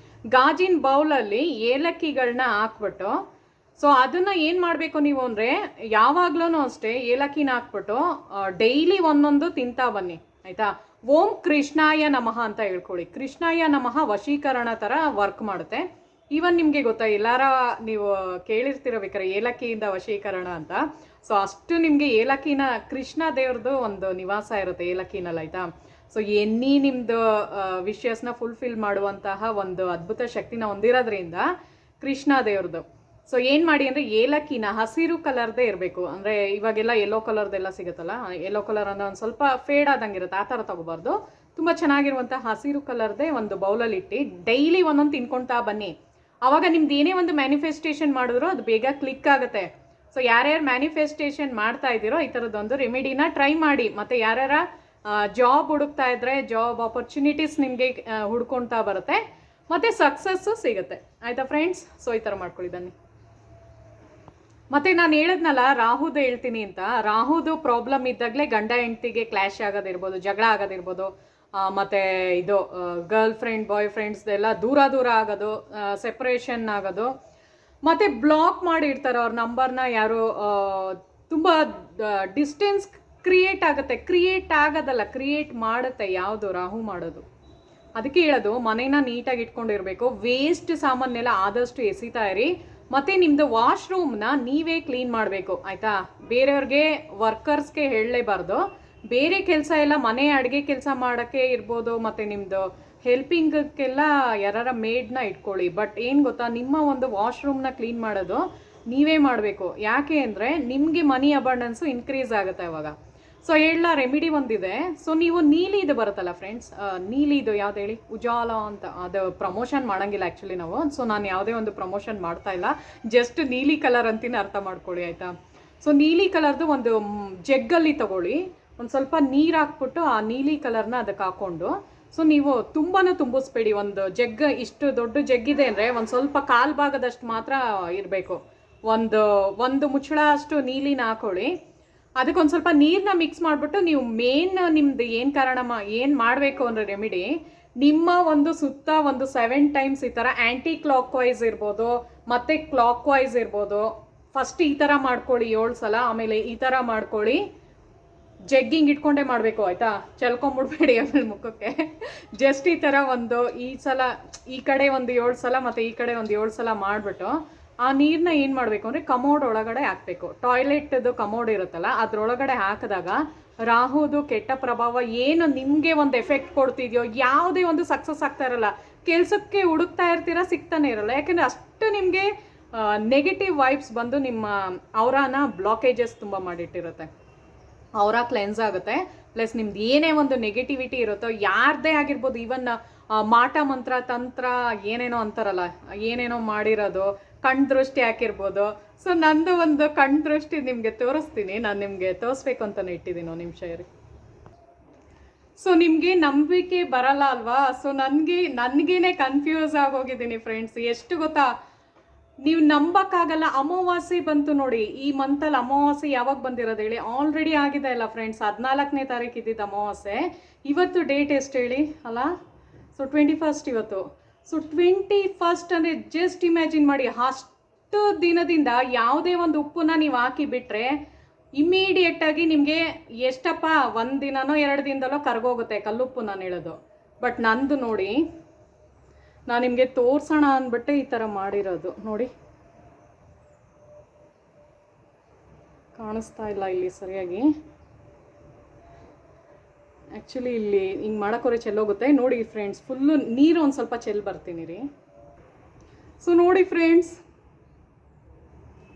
ಗಾಜಿನ ಬೌಲಲ್ಲಿ ಏಲಕ್ಕಿಗಳನ್ನ ಹಾಕ್ಬಿಟ್ಟು, ಸೊ ಅದನ್ನು ಏನು ಮಾಡಬೇಕು ನೀವು ಅಂದರೆ, ಯಾವಾಗಲೂ ಅಷ್ಟೇ ಏಲಕ್ಕಿನ ಹಾಕ್ಬಿಟ್ಟು ಡೈಲಿ ಒಂದೊಂದು ತಿಂತಾ ಬನ್ನಿ ಆಯಿತಾ. ಓಂ ಕೃಷ್ಣಾಯ ನಮಃ ಅಂತ ಹೇಳ್ಕೊಳ್ಳಿ. ಕೃಷ್ಣಾಯ ನಮಃ ವಶೀಕರಣ ಥರ ವರ್ಕ್ ಮಾಡುತ್ತೆ. ಈವನ್ ನಿಮಗೆ ಗೊತ್ತಾ, ಎಲ್ಲಾರ ನೀವು ಕೇಳಿರ್ತಿರಬೇಕಾರೆ ಏಲಕ್ಕಿಯಿಂದ ವಶೀಕರಣ ಅಂತ. ಸೊ ಅಷ್ಟು ನಿಮಗೆ ಏಲಕ್ಕಿನ, ಕೃಷ್ಣ ದೇವ್ರದ್ದು ಒಂದು ನಿವಾಸ ಇರುತ್ತೆ ಏಲಕ್ಕಿನಲ್ಲಿ ಆಯಿತಾ. ಸೊ ಎನ್ನಿ ನಿಮ್ಮದು ವಿಷಯಸ್ನ ಫುಲ್ಫಿಲ್ ಮಾಡುವಂತಹ ಒಂದು ಅದ್ಭುತ ಶಕ್ತಿನ ಹೊಂದಿರೋದ್ರಿಂದ ಕೃಷ್ಣ ದೇವ್ರದ್ದು. ಸೊ ಏನು ಮಾಡಿ ಅಂದರೆ ಏಲಕ್ಕಿನ ಹಸಿರು ಕಲರ್ದೇ ಇರಬೇಕು. ಅಂದರೆ ಇವಾಗೆಲ್ಲ ಯೆಲ್ಲೋ ಕಲರ್ದೆಲ್ಲ ಸಿಗುತ್ತಲ್ಲ, ಯೆಲ್ಲೋ ಕಲರ್ ಅಂದರೆ ಒಂದು ಸ್ವಲ್ಪ ಫೇಡ್ ಆದಂಗೆ ಇರುತ್ತೆ, ಆ ಥರ ತೊಗೋಬಾರ್ದು. ತುಂಬ ಚೆನ್ನಾಗಿರುವಂಥ ಹಸಿರು ಕಲರ್ದೇ ಒಂದು ಬೌಲಲ್ಲಿ ಇಟ್ಟು ಡೈಲಿ ಒಂದೊಂದು ತಿನ್ಕೊಳ್ತಾ ಬನ್ನಿ. ಆವಾಗ ನಿಮ್ದು ಏನೇ ಒಂದು ಮ್ಯಾನಿಫೆಸ್ಟೇಷನ್ ಮಾಡಿದ್ರು ಅದು ಬೇಗ ಕ್ಲಿಕ್ ಆಗುತ್ತೆ. ಸೊ ಯಾರ್ಯಾರು ಮ್ಯಾನಿಫೆಸ್ಟೇಷನ್ ಮಾಡ್ತಾ ಇದ್ದೀರೋ ಈ ಥರದ್ದೊಂದು ರೆಮಿಡಿನ ಟ್ರೈ ಮಾಡಿ. ಮತ್ತು ಯಾರ್ಯಾರ ಜಾಬ್ ಹುಡುಕ್ತಾ ಇದ್ರೆ ಜಾಬ್ ಆಪರ್ಚುನಿಟೀಸ್ ನಿಮಗೆ ಹುಡ್ಕೊಳ್ತಾ ಬರುತ್ತೆ, ಮತ್ತು ಸಕ್ಸಸ್ಸು ಸಿಗುತ್ತೆ. ಆಯಿತಾ ಫ್ರೆಂಡ್ಸ್? ಸೊ ಈ ಥರ ಮಾಡ್ಕೊಳ್ಳಿ ಬನ್ನಿ. ಮತ್ತು ನಾನು ಹೇಳಿದ್ನಲ್ಲ ರಾಹುದು ಹೇಳ್ತೀನಿ ಅಂತ, ರಾಹುದು ಪ್ರಾಬ್ಲಮ್ ಇದ್ದಾಗಲೇ ಗಂಡ ಹೆಂಡ್ತಿಗೆ ಕ್ಲ್ಯಾಶ್ ಆಗೋದಿರ್ಬೋದು, ಜಗಳ ಆಗೋದಿರ್ಬೋದು, ಮತ್ತು ಇದು ಗರ್ಲ್ ಫ್ರೆಂಡ್ ಬಾಯ್ ಫ್ರೆಂಡ್ಸ್ದೆಲ್ಲ ದೂರ ದೂರ ಆಗೋದು, ಸೆಪ್ರೇಷನ್ ಆಗೋದು, ಮತ್ತು ಬ್ಲಾಕ್ ಮಾಡಿರ್ತಾರೆ ಅವ್ರ ನಂಬರ್ನ ಯಾರು, ತುಂಬ ಡಿಸ್ಟೆನ್ಸ್ ಕ್ರಿಯೇಟ್ ಆಗುತ್ತೆ. ಕ್ರಿಯೇಟ್ ಆಗೋದಲ್ಲ, ಕ್ರಿಯೇಟ್ ಮಾಡುತ್ತೆ ಯಾವುದು ರಾಹು ಮಾಡೋದು. ಅದಕ್ಕೆ ಹೇಳೋದು ಮನೇನ ನೀಟಾಗಿ ಇಟ್ಕೊಂಡಿರಬೇಕು. ವೇಸ್ಟ್ ಸಾಮಾನೆಲ್ಲ ಆದಷ್ಟು ಎಸಿತಾ ಇರಿ. ಮತ್ತು ನಿಮ್ಮದು ವಾಶ್ರೂಮ್ನ ನೀವೇ ಕ್ಲೀನ್ ಮಾಡಬೇಕು, ಆಯಿತಾ? ಬೇರೆಯವ್ರಿಗೆ ವರ್ಕರ್ಸ್ಗೆ ಹೇಳಲೇಬಾರ್ದು. ಬೇರೆ ಕೆಲಸ ಎಲ್ಲ ಮನೆ ಅಡುಗೆ ಕೆಲಸ ಮಾಡೋಕ್ಕೆ ಇರ್ಬೋದು, ಮತ್ತು ನಿಮ್ಮದು ಹೆಲ್ಪಿಂಗಕ್ಕೆಲ್ಲ ಯಾರ ಮೇಡ್ನ ಇಟ್ಕೊಳ್ಳಿ. ಬಟ್ ಏನು ಗೊತ್ತಾ, ನಿಮ್ಮ ಒಂದು ವಾಶ್ರೂಮ್ನ ಕ್ಲೀನ್ ಮಾಡೋದು ನೀವೇ ಮಾಡಬೇಕು. ಯಾಕೆ ಅಂದರೆ ನಿಮಗೆ ಮನಿ ಅಬಂಡೆನ್ಸು ಇನ್ಕ್ರೀಸ್ ಆಗುತ್ತೆ ಅವಾಗ. ಸೊ ಹೇಳ ರೆಮಿಡಿ ಒಂದಿದೆ. ಸೊ ನೀವು ನೀಲಿದು ಬರುತ್ತಲ್ಲ ಫ್ರೆಂಡ್ಸ್, ನೀಲಿದು ಯಾವ್ದು ಹೇಳಿ, ಉಜಾಲ ಅಂತ, ಅದು ಪ್ರಮೋಷನ್ ಮಾಡೋಂಗಿಲ್ಲ ಆ್ಯಕ್ಚುಲಿ ನಾವು. ಸೊ ನಾನು ಯಾವುದೇ ಒಂದು ಪ್ರಮೋಷನ್ ಮಾಡ್ತಾ ಇಲ್ಲ, ಜಸ್ಟ್ ನೀಲಿ ಕಲರ್ ಅಂತೀನಿ, ಅರ್ಥ ಮಾಡ್ಕೊಳ್ಳಿ ಆಯಿತಾ? ಸೊ ನೀಲಿ ಕಲರ್ದು ಒಂದು ಜಗ್ಗಲ್ಲಿ ತಗೊಳ್ಳಿ, ಒಂದು ಸ್ವಲ್ಪ ನೀರು ಹಾಕ್ಬಿಟ್ಟು ಆ ನೀಲಿ ಕಲರ್ನ ಅದಕ್ಕೆ ಹಾಕ್ಕೊಂಡು, ಸೊ ನೀವು ತುಂಬಾ ತುಂಬಿಸ್ಬೇಡಿ. ಒಂದು ಜಗ್, ಇಷ್ಟು ದೊಡ್ಡ ಜಗ್ಗಿದೆ ಅಂದರೆ ಒಂದು ಸ್ವಲ್ಪ ಕಾಲು ಭಾಗದಷ್ಟು ಮಾತ್ರ ಇರಬೇಕು. ಒಂದು ಮುಚ್ಚಳ ಅಷ್ಟು ನೀಲಿನ ಹಾಕೊಳ್ಳಿ. ಅದಕ್ಕೊಂದು ಸ್ವಲ್ಪ ನೀರನ್ನ ಮಿಕ್ಸ್ ಮಾಡಿಬಿಟ್ಟು ನೀವು ನಿಮ್ಮದು ಏನು ಮಾಡಬೇಕು ಅಂದರೆ ರೆಮಿಡಿ, ನಿಮ್ಮ ಒಂದು ಸುತ್ತ ಒಂದು 7 ಟೈಮ್ಸ್ ಈ ಥರ ಆ್ಯಂಟಿ ಕ್ಲಾಕ್ ವೈಸ್ ಇರ್ಬೋದು, ಮತ್ತು ಕ್ಲಾಕ್ ವೈಸ್ ಇರ್ಬೋದು. ಫಸ್ಟ್ ಈ ಥರ ಮಾಡ್ಕೊಳ್ಳಿ 7 ಸಲ, ಆಮೇಲೆ ಈ ಥರ ಮಾಡ್ಕೊಳ್ಳಿ. ಜಗ್ಗಿಂಗ್ ಇಟ್ಕೊಂಡೇ ಮಾಡಬೇಕು ಆಯಿತಾ? ಚೆಲ್ಕೊಂಬಿಡ್ಬೇಡಿ ಆಮೇಲೆ ಮುಖಕ್ಕೆ. ಜಸ್ಟ್ ಈ ಥರ ಈ ಸಲ ಈ ಕಡೆ ಒಂದು 7 ಸಲ ಮತ್ತು ಈ ಕಡೆ ಒಂದು 7 ಸಲ ಮಾಡಿಬಿಟ್ಟು ಆ ನೀರನ್ನ ಏನು ಮಾಡಬೇಕು ಅಂದರೆ ಕಮೋಡ್ ಒಳಗಡೆ ಹಾಕಬೇಕು. ಟಾಯ್ಲೆಟ್ದು ಕಮೋಡ್ ಇರುತ್ತಲ್ಲ ಅದರೊಳಗಡೆ ಹಾಕಿದಾಗ ರಾಹುದು ಕೆಟ್ಟ ಪ್ರಭಾವ ಏನು ನಿಮಗೆ ಒಂದು ಎಫೆಕ್ಟ್ ಕೊಡ್ತಿದೆಯೋ, ಯಾವುದೇ ಒಂದು ಸಕ್ಸಸ್ ಆಗ್ತಾ ಇರಲ್ಲ, ಕೆಲಸಕ್ಕೆ ಹುಡುಕ್ತಾ ಇರ್ತೀರಾ, ಸಿಗ್ತಾನೆ ಇರಲ್ಲ. ಯಾಕೆಂದರೆ ಅಷ್ಟು ನಿಮಗೆ ನೆಗೆಟಿವ್ ವೈಬ್ಸ್ ಬಂದು ನಿಮ್ಮ ಅವರಾನ ಬ್ಲಾಕೇಜಸ್ ತುಂಬ ಮಾಡಿಟ್ಟಿರುತ್ತೆ. ಅವರ ಕ್ಲೆನ್ಸ್ ಆಗುತ್ತೆ. ಪ್ಲಸ್ ನಿಮ್ದು ಏನೇ ಒಂದು ನೆಗೆಟಿವಿಟಿ ಇರುತ್ತೋ, ಯಾರದೇ ಆಗಿರ್ಬೋದು, ಈವನ್ ಮಾಟ ಮಂತ್ರ ತಂತ್ರ ಏನೇನೋ ಅಂತಾರಲ್ಲ, ಏನೇನೋ ಮಾಡಿರೋದು, ಕಣ್ ದೃಷ್ಟಿ ಹಾಕಿರ್ಬೋದು. ಸೊ ನಂದು ಒಂದು ಕಣ್ ದೃಷ್ಟಿ ನಿಮಗೆ ತೋರಿಸ್ತೀನಿ. ನಾನು ನಿಮಗೆ ತೋರಿಸ್ಬೇಕು ಅಂತಲೇ ಇಟ್ಟಿದ್ದೀನಿ, ಒಂದು ನಿಮಿಷ ಇರಿ. ಸೊ ನಿಮಗೆ ನಂಬಿಕೆ ಬರಲ್ಲ ಅಲ್ವಾ? ಸೊ ನನಗೇನೆ ಕನ್ಫ್ಯೂಸ್ ಆಗೋಗಿದ್ದೀನಿ ಫ್ರೆಂಡ್ಸ್. ಎಷ್ಟು ಗೊತ್ತಾ, ನೀವು ನಂಬಕ್ಕಾಗಲ್ಲ. ಅಮಾವಾಸ್ಯೆ ಬಂತು ನೋಡಿ, ಈ ಮಂತಲ್ಲಿ ಅಮಾವಾಸ್ಯೆ ಯಾವಾಗ ಬಂದಿರೋದು ಹೇಳಿ? ಆಲ್ರೆಡಿ ಆಗಿದೆ ಅಲ್ಲ ಫ್ರೆಂಡ್ಸ್, 14ನೇ ತಾರೀಕು ಇದ್ದಿದ್ದು ಅಮಾವಾಸ್ಯೆ. ಇವತ್ತು ಡೇಟ್ ಎಷ್ಟು ಹೇಳಿ ಅಲ್ಲ? ಸೊ 21 ಇವತ್ತು. ಸೊ 21 ಅಂದರೆ ಜಸ್ಟ್ ಇಮ್ಯಾಜಿನ್ ಮಾಡಿ, ಅಷ್ಟು ದಿನದಿಂದ ಯಾವುದೇ ಒಂದು ಉಪ್ಪನ್ನ ನೀವು ಹಾಕಿ ಬಿಟ್ಟರೆ ಇಮ್ಮಿಡಿಯೇಟಾಗಿ ನಿಮಗೆ ಎಷ್ಟಪ್ಪ 1 ದಿನನೋ 2 ದಿನದಲ್ಲೋ ಕರ್ಗೋಗುತ್ತೆ ಕಲ್ಲುಪ್ಪು, ನಾನು ಹೇಳೋದು. ಬಟ್ ನಂದು ನೋಡಿ, ನಾನು ನಿಮಗೆ ತೋರಿಸೋಣ ಅಂದ್ಬಿಟ್ಟೆ ಈ ಥರ ಮಾಡಿರೋದು. ನೋಡಿ, ಕಾಣಿಸ್ತಾ ಇಲ್ಲ ಇಲ್ಲಿ ಸರಿಯಾಗಿ. ಆ್ಯಕ್ಚುಲಿ ಇಲ್ಲಿ ಹಿಂಗೆ ಮಾಡೋಕ್ಕೋರೆ ಚೆಲ್ಲೋಗುತ್ತೆ ನೋಡಿ ಫ್ರೆಂಡ್ಸ್. ಫುಲ್ಲು ನೀರು ಒಂದು ಸ್ವಲ್ಪ ಚೆಲ್ಲಿ ಬರ್ತೀನಿ ರೀ. ಸೊ ನೋಡಿ ಫ್ರೆಂಡ್ಸ್,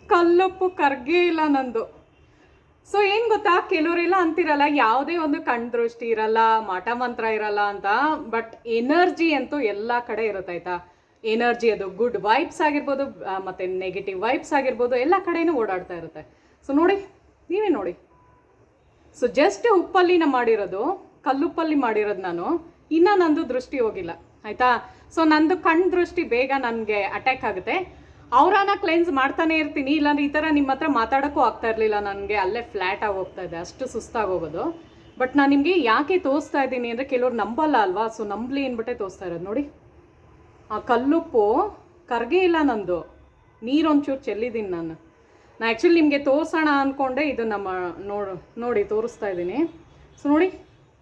ಕಲ್ಲುಪ್ಪು ಕರ್ಗೇ ಇಲ್ಲ ನಂದು. ಸೊ ಏನು ಗೊತ್ತಾ, ಕೆಲವರೆಲ್ಲ ಅಂತಿರಲ್ಲ ಯಾವುದೇ ಒಂದು ಕಣ್ ದೃಷ್ಟಿ ಇರಲ್ಲ, ಮಾಟ ಮಂತ್ರ ಇರಲ್ಲ ಅಂತ. ಬಟ್ ಎನರ್ಜಿ ಅಂತೂ ಎಲ್ಲ ಕಡೆ ಇರುತ್ತೆ ಆಯಿತಾ? ಎನರ್ಜಿ ಅದು ಗುಡ್ ವೈಬ್ಸ್ ಆಗಿರ್ಬೋದು, ಮತ್ತು ನೆಗೆಟಿವ್ ವೈಬ್ಸ್ ಆಗಿರ್ಬೋದು, ಎಲ್ಲ ಕಡೆನೂ ಓಡಾಡ್ತಾ ಇರುತ್ತೆ. ಸೊ ನೋಡಿ, ನೀವೇ ನೋಡಿ. ಸೊ ಜಸ್ಟ್ ಉಪ್ಪಲ್ಲಿ ಮಾಡಿರೋದು, ಕಲ್ಲುಪ್ಪಲ್ಲಿ ಮಾಡಿರೋದು ನಾನು. ಇನ್ನೂ ನಂದು ದೃಷ್ಟಿ ಹೋಗಿಲ್ಲ ಆಯಿತಾ? ಸೊ ನಂದು ಕಣ್ ದೃಷ್ಟಿ ಬೇಗ ನನಗೆ ಅಟ್ಯಾಕ್ ಆಗುತ್ತೆ. ಅವರನ್ನ ಕ್ಲೆನ್ಸ್ ಮಾಡ್ತಾನೆ ಇರ್ತೀನಿ, ಇಲ್ಲಾಂದ್ರೆ ಈ ಥರ ನಿಮ್ಮ ಹತ್ರ ಮಾತಾಡೋಕ್ಕೂ ಆಗ್ತಾ ಇರಲಿಲ್ಲ ನನಗೆ. ಅಲ್ಲೇ ಫ್ಲ್ಯಾಟ್ ಆಗಿ ಹೋಗ್ತಾ ಇದೆ, ಅಷ್ಟು ಸುಸ್ತಾಗೋಗೋದು. ಬಟ್ ನಾನು ನಿಮಗೆ ಯಾಕೆ ತೋರಿಸ್ತಾ ಇದ್ದೀನಿ ಅಂದರೆ, ಕೆಲವ್ರು ನಂಬಲ್ಲ ಅಲ್ವಾ? ಸೊ ನಂಬಲಿ ಅಂದ್ಬಿಟ್ಟೆ ತೋರಿಸ್ತಾ ಇರೋದು. ನೋಡಿ, ಆ ಕಲ್ಲುಪ್ಪು ಕರ್ಗೇ ಇಲ್ಲ ನಂದು, ನೀರೊಂಚೂರು ಚೆಲ್ಲಿದ್ದೀನಿ ನಾನು. ಆ್ಯಕ್ಚುಲಿ ನಿಮಗೆ ತೋರಿಸೋಣ ಅಂದ್ಕೊಂಡೆ ಇದು ನಮ್ಮ ನೋಡಿ ತೋರಿಸ್ತಾ ಇದ್ದೀನಿ. ಸೊ ನೋಡಿ,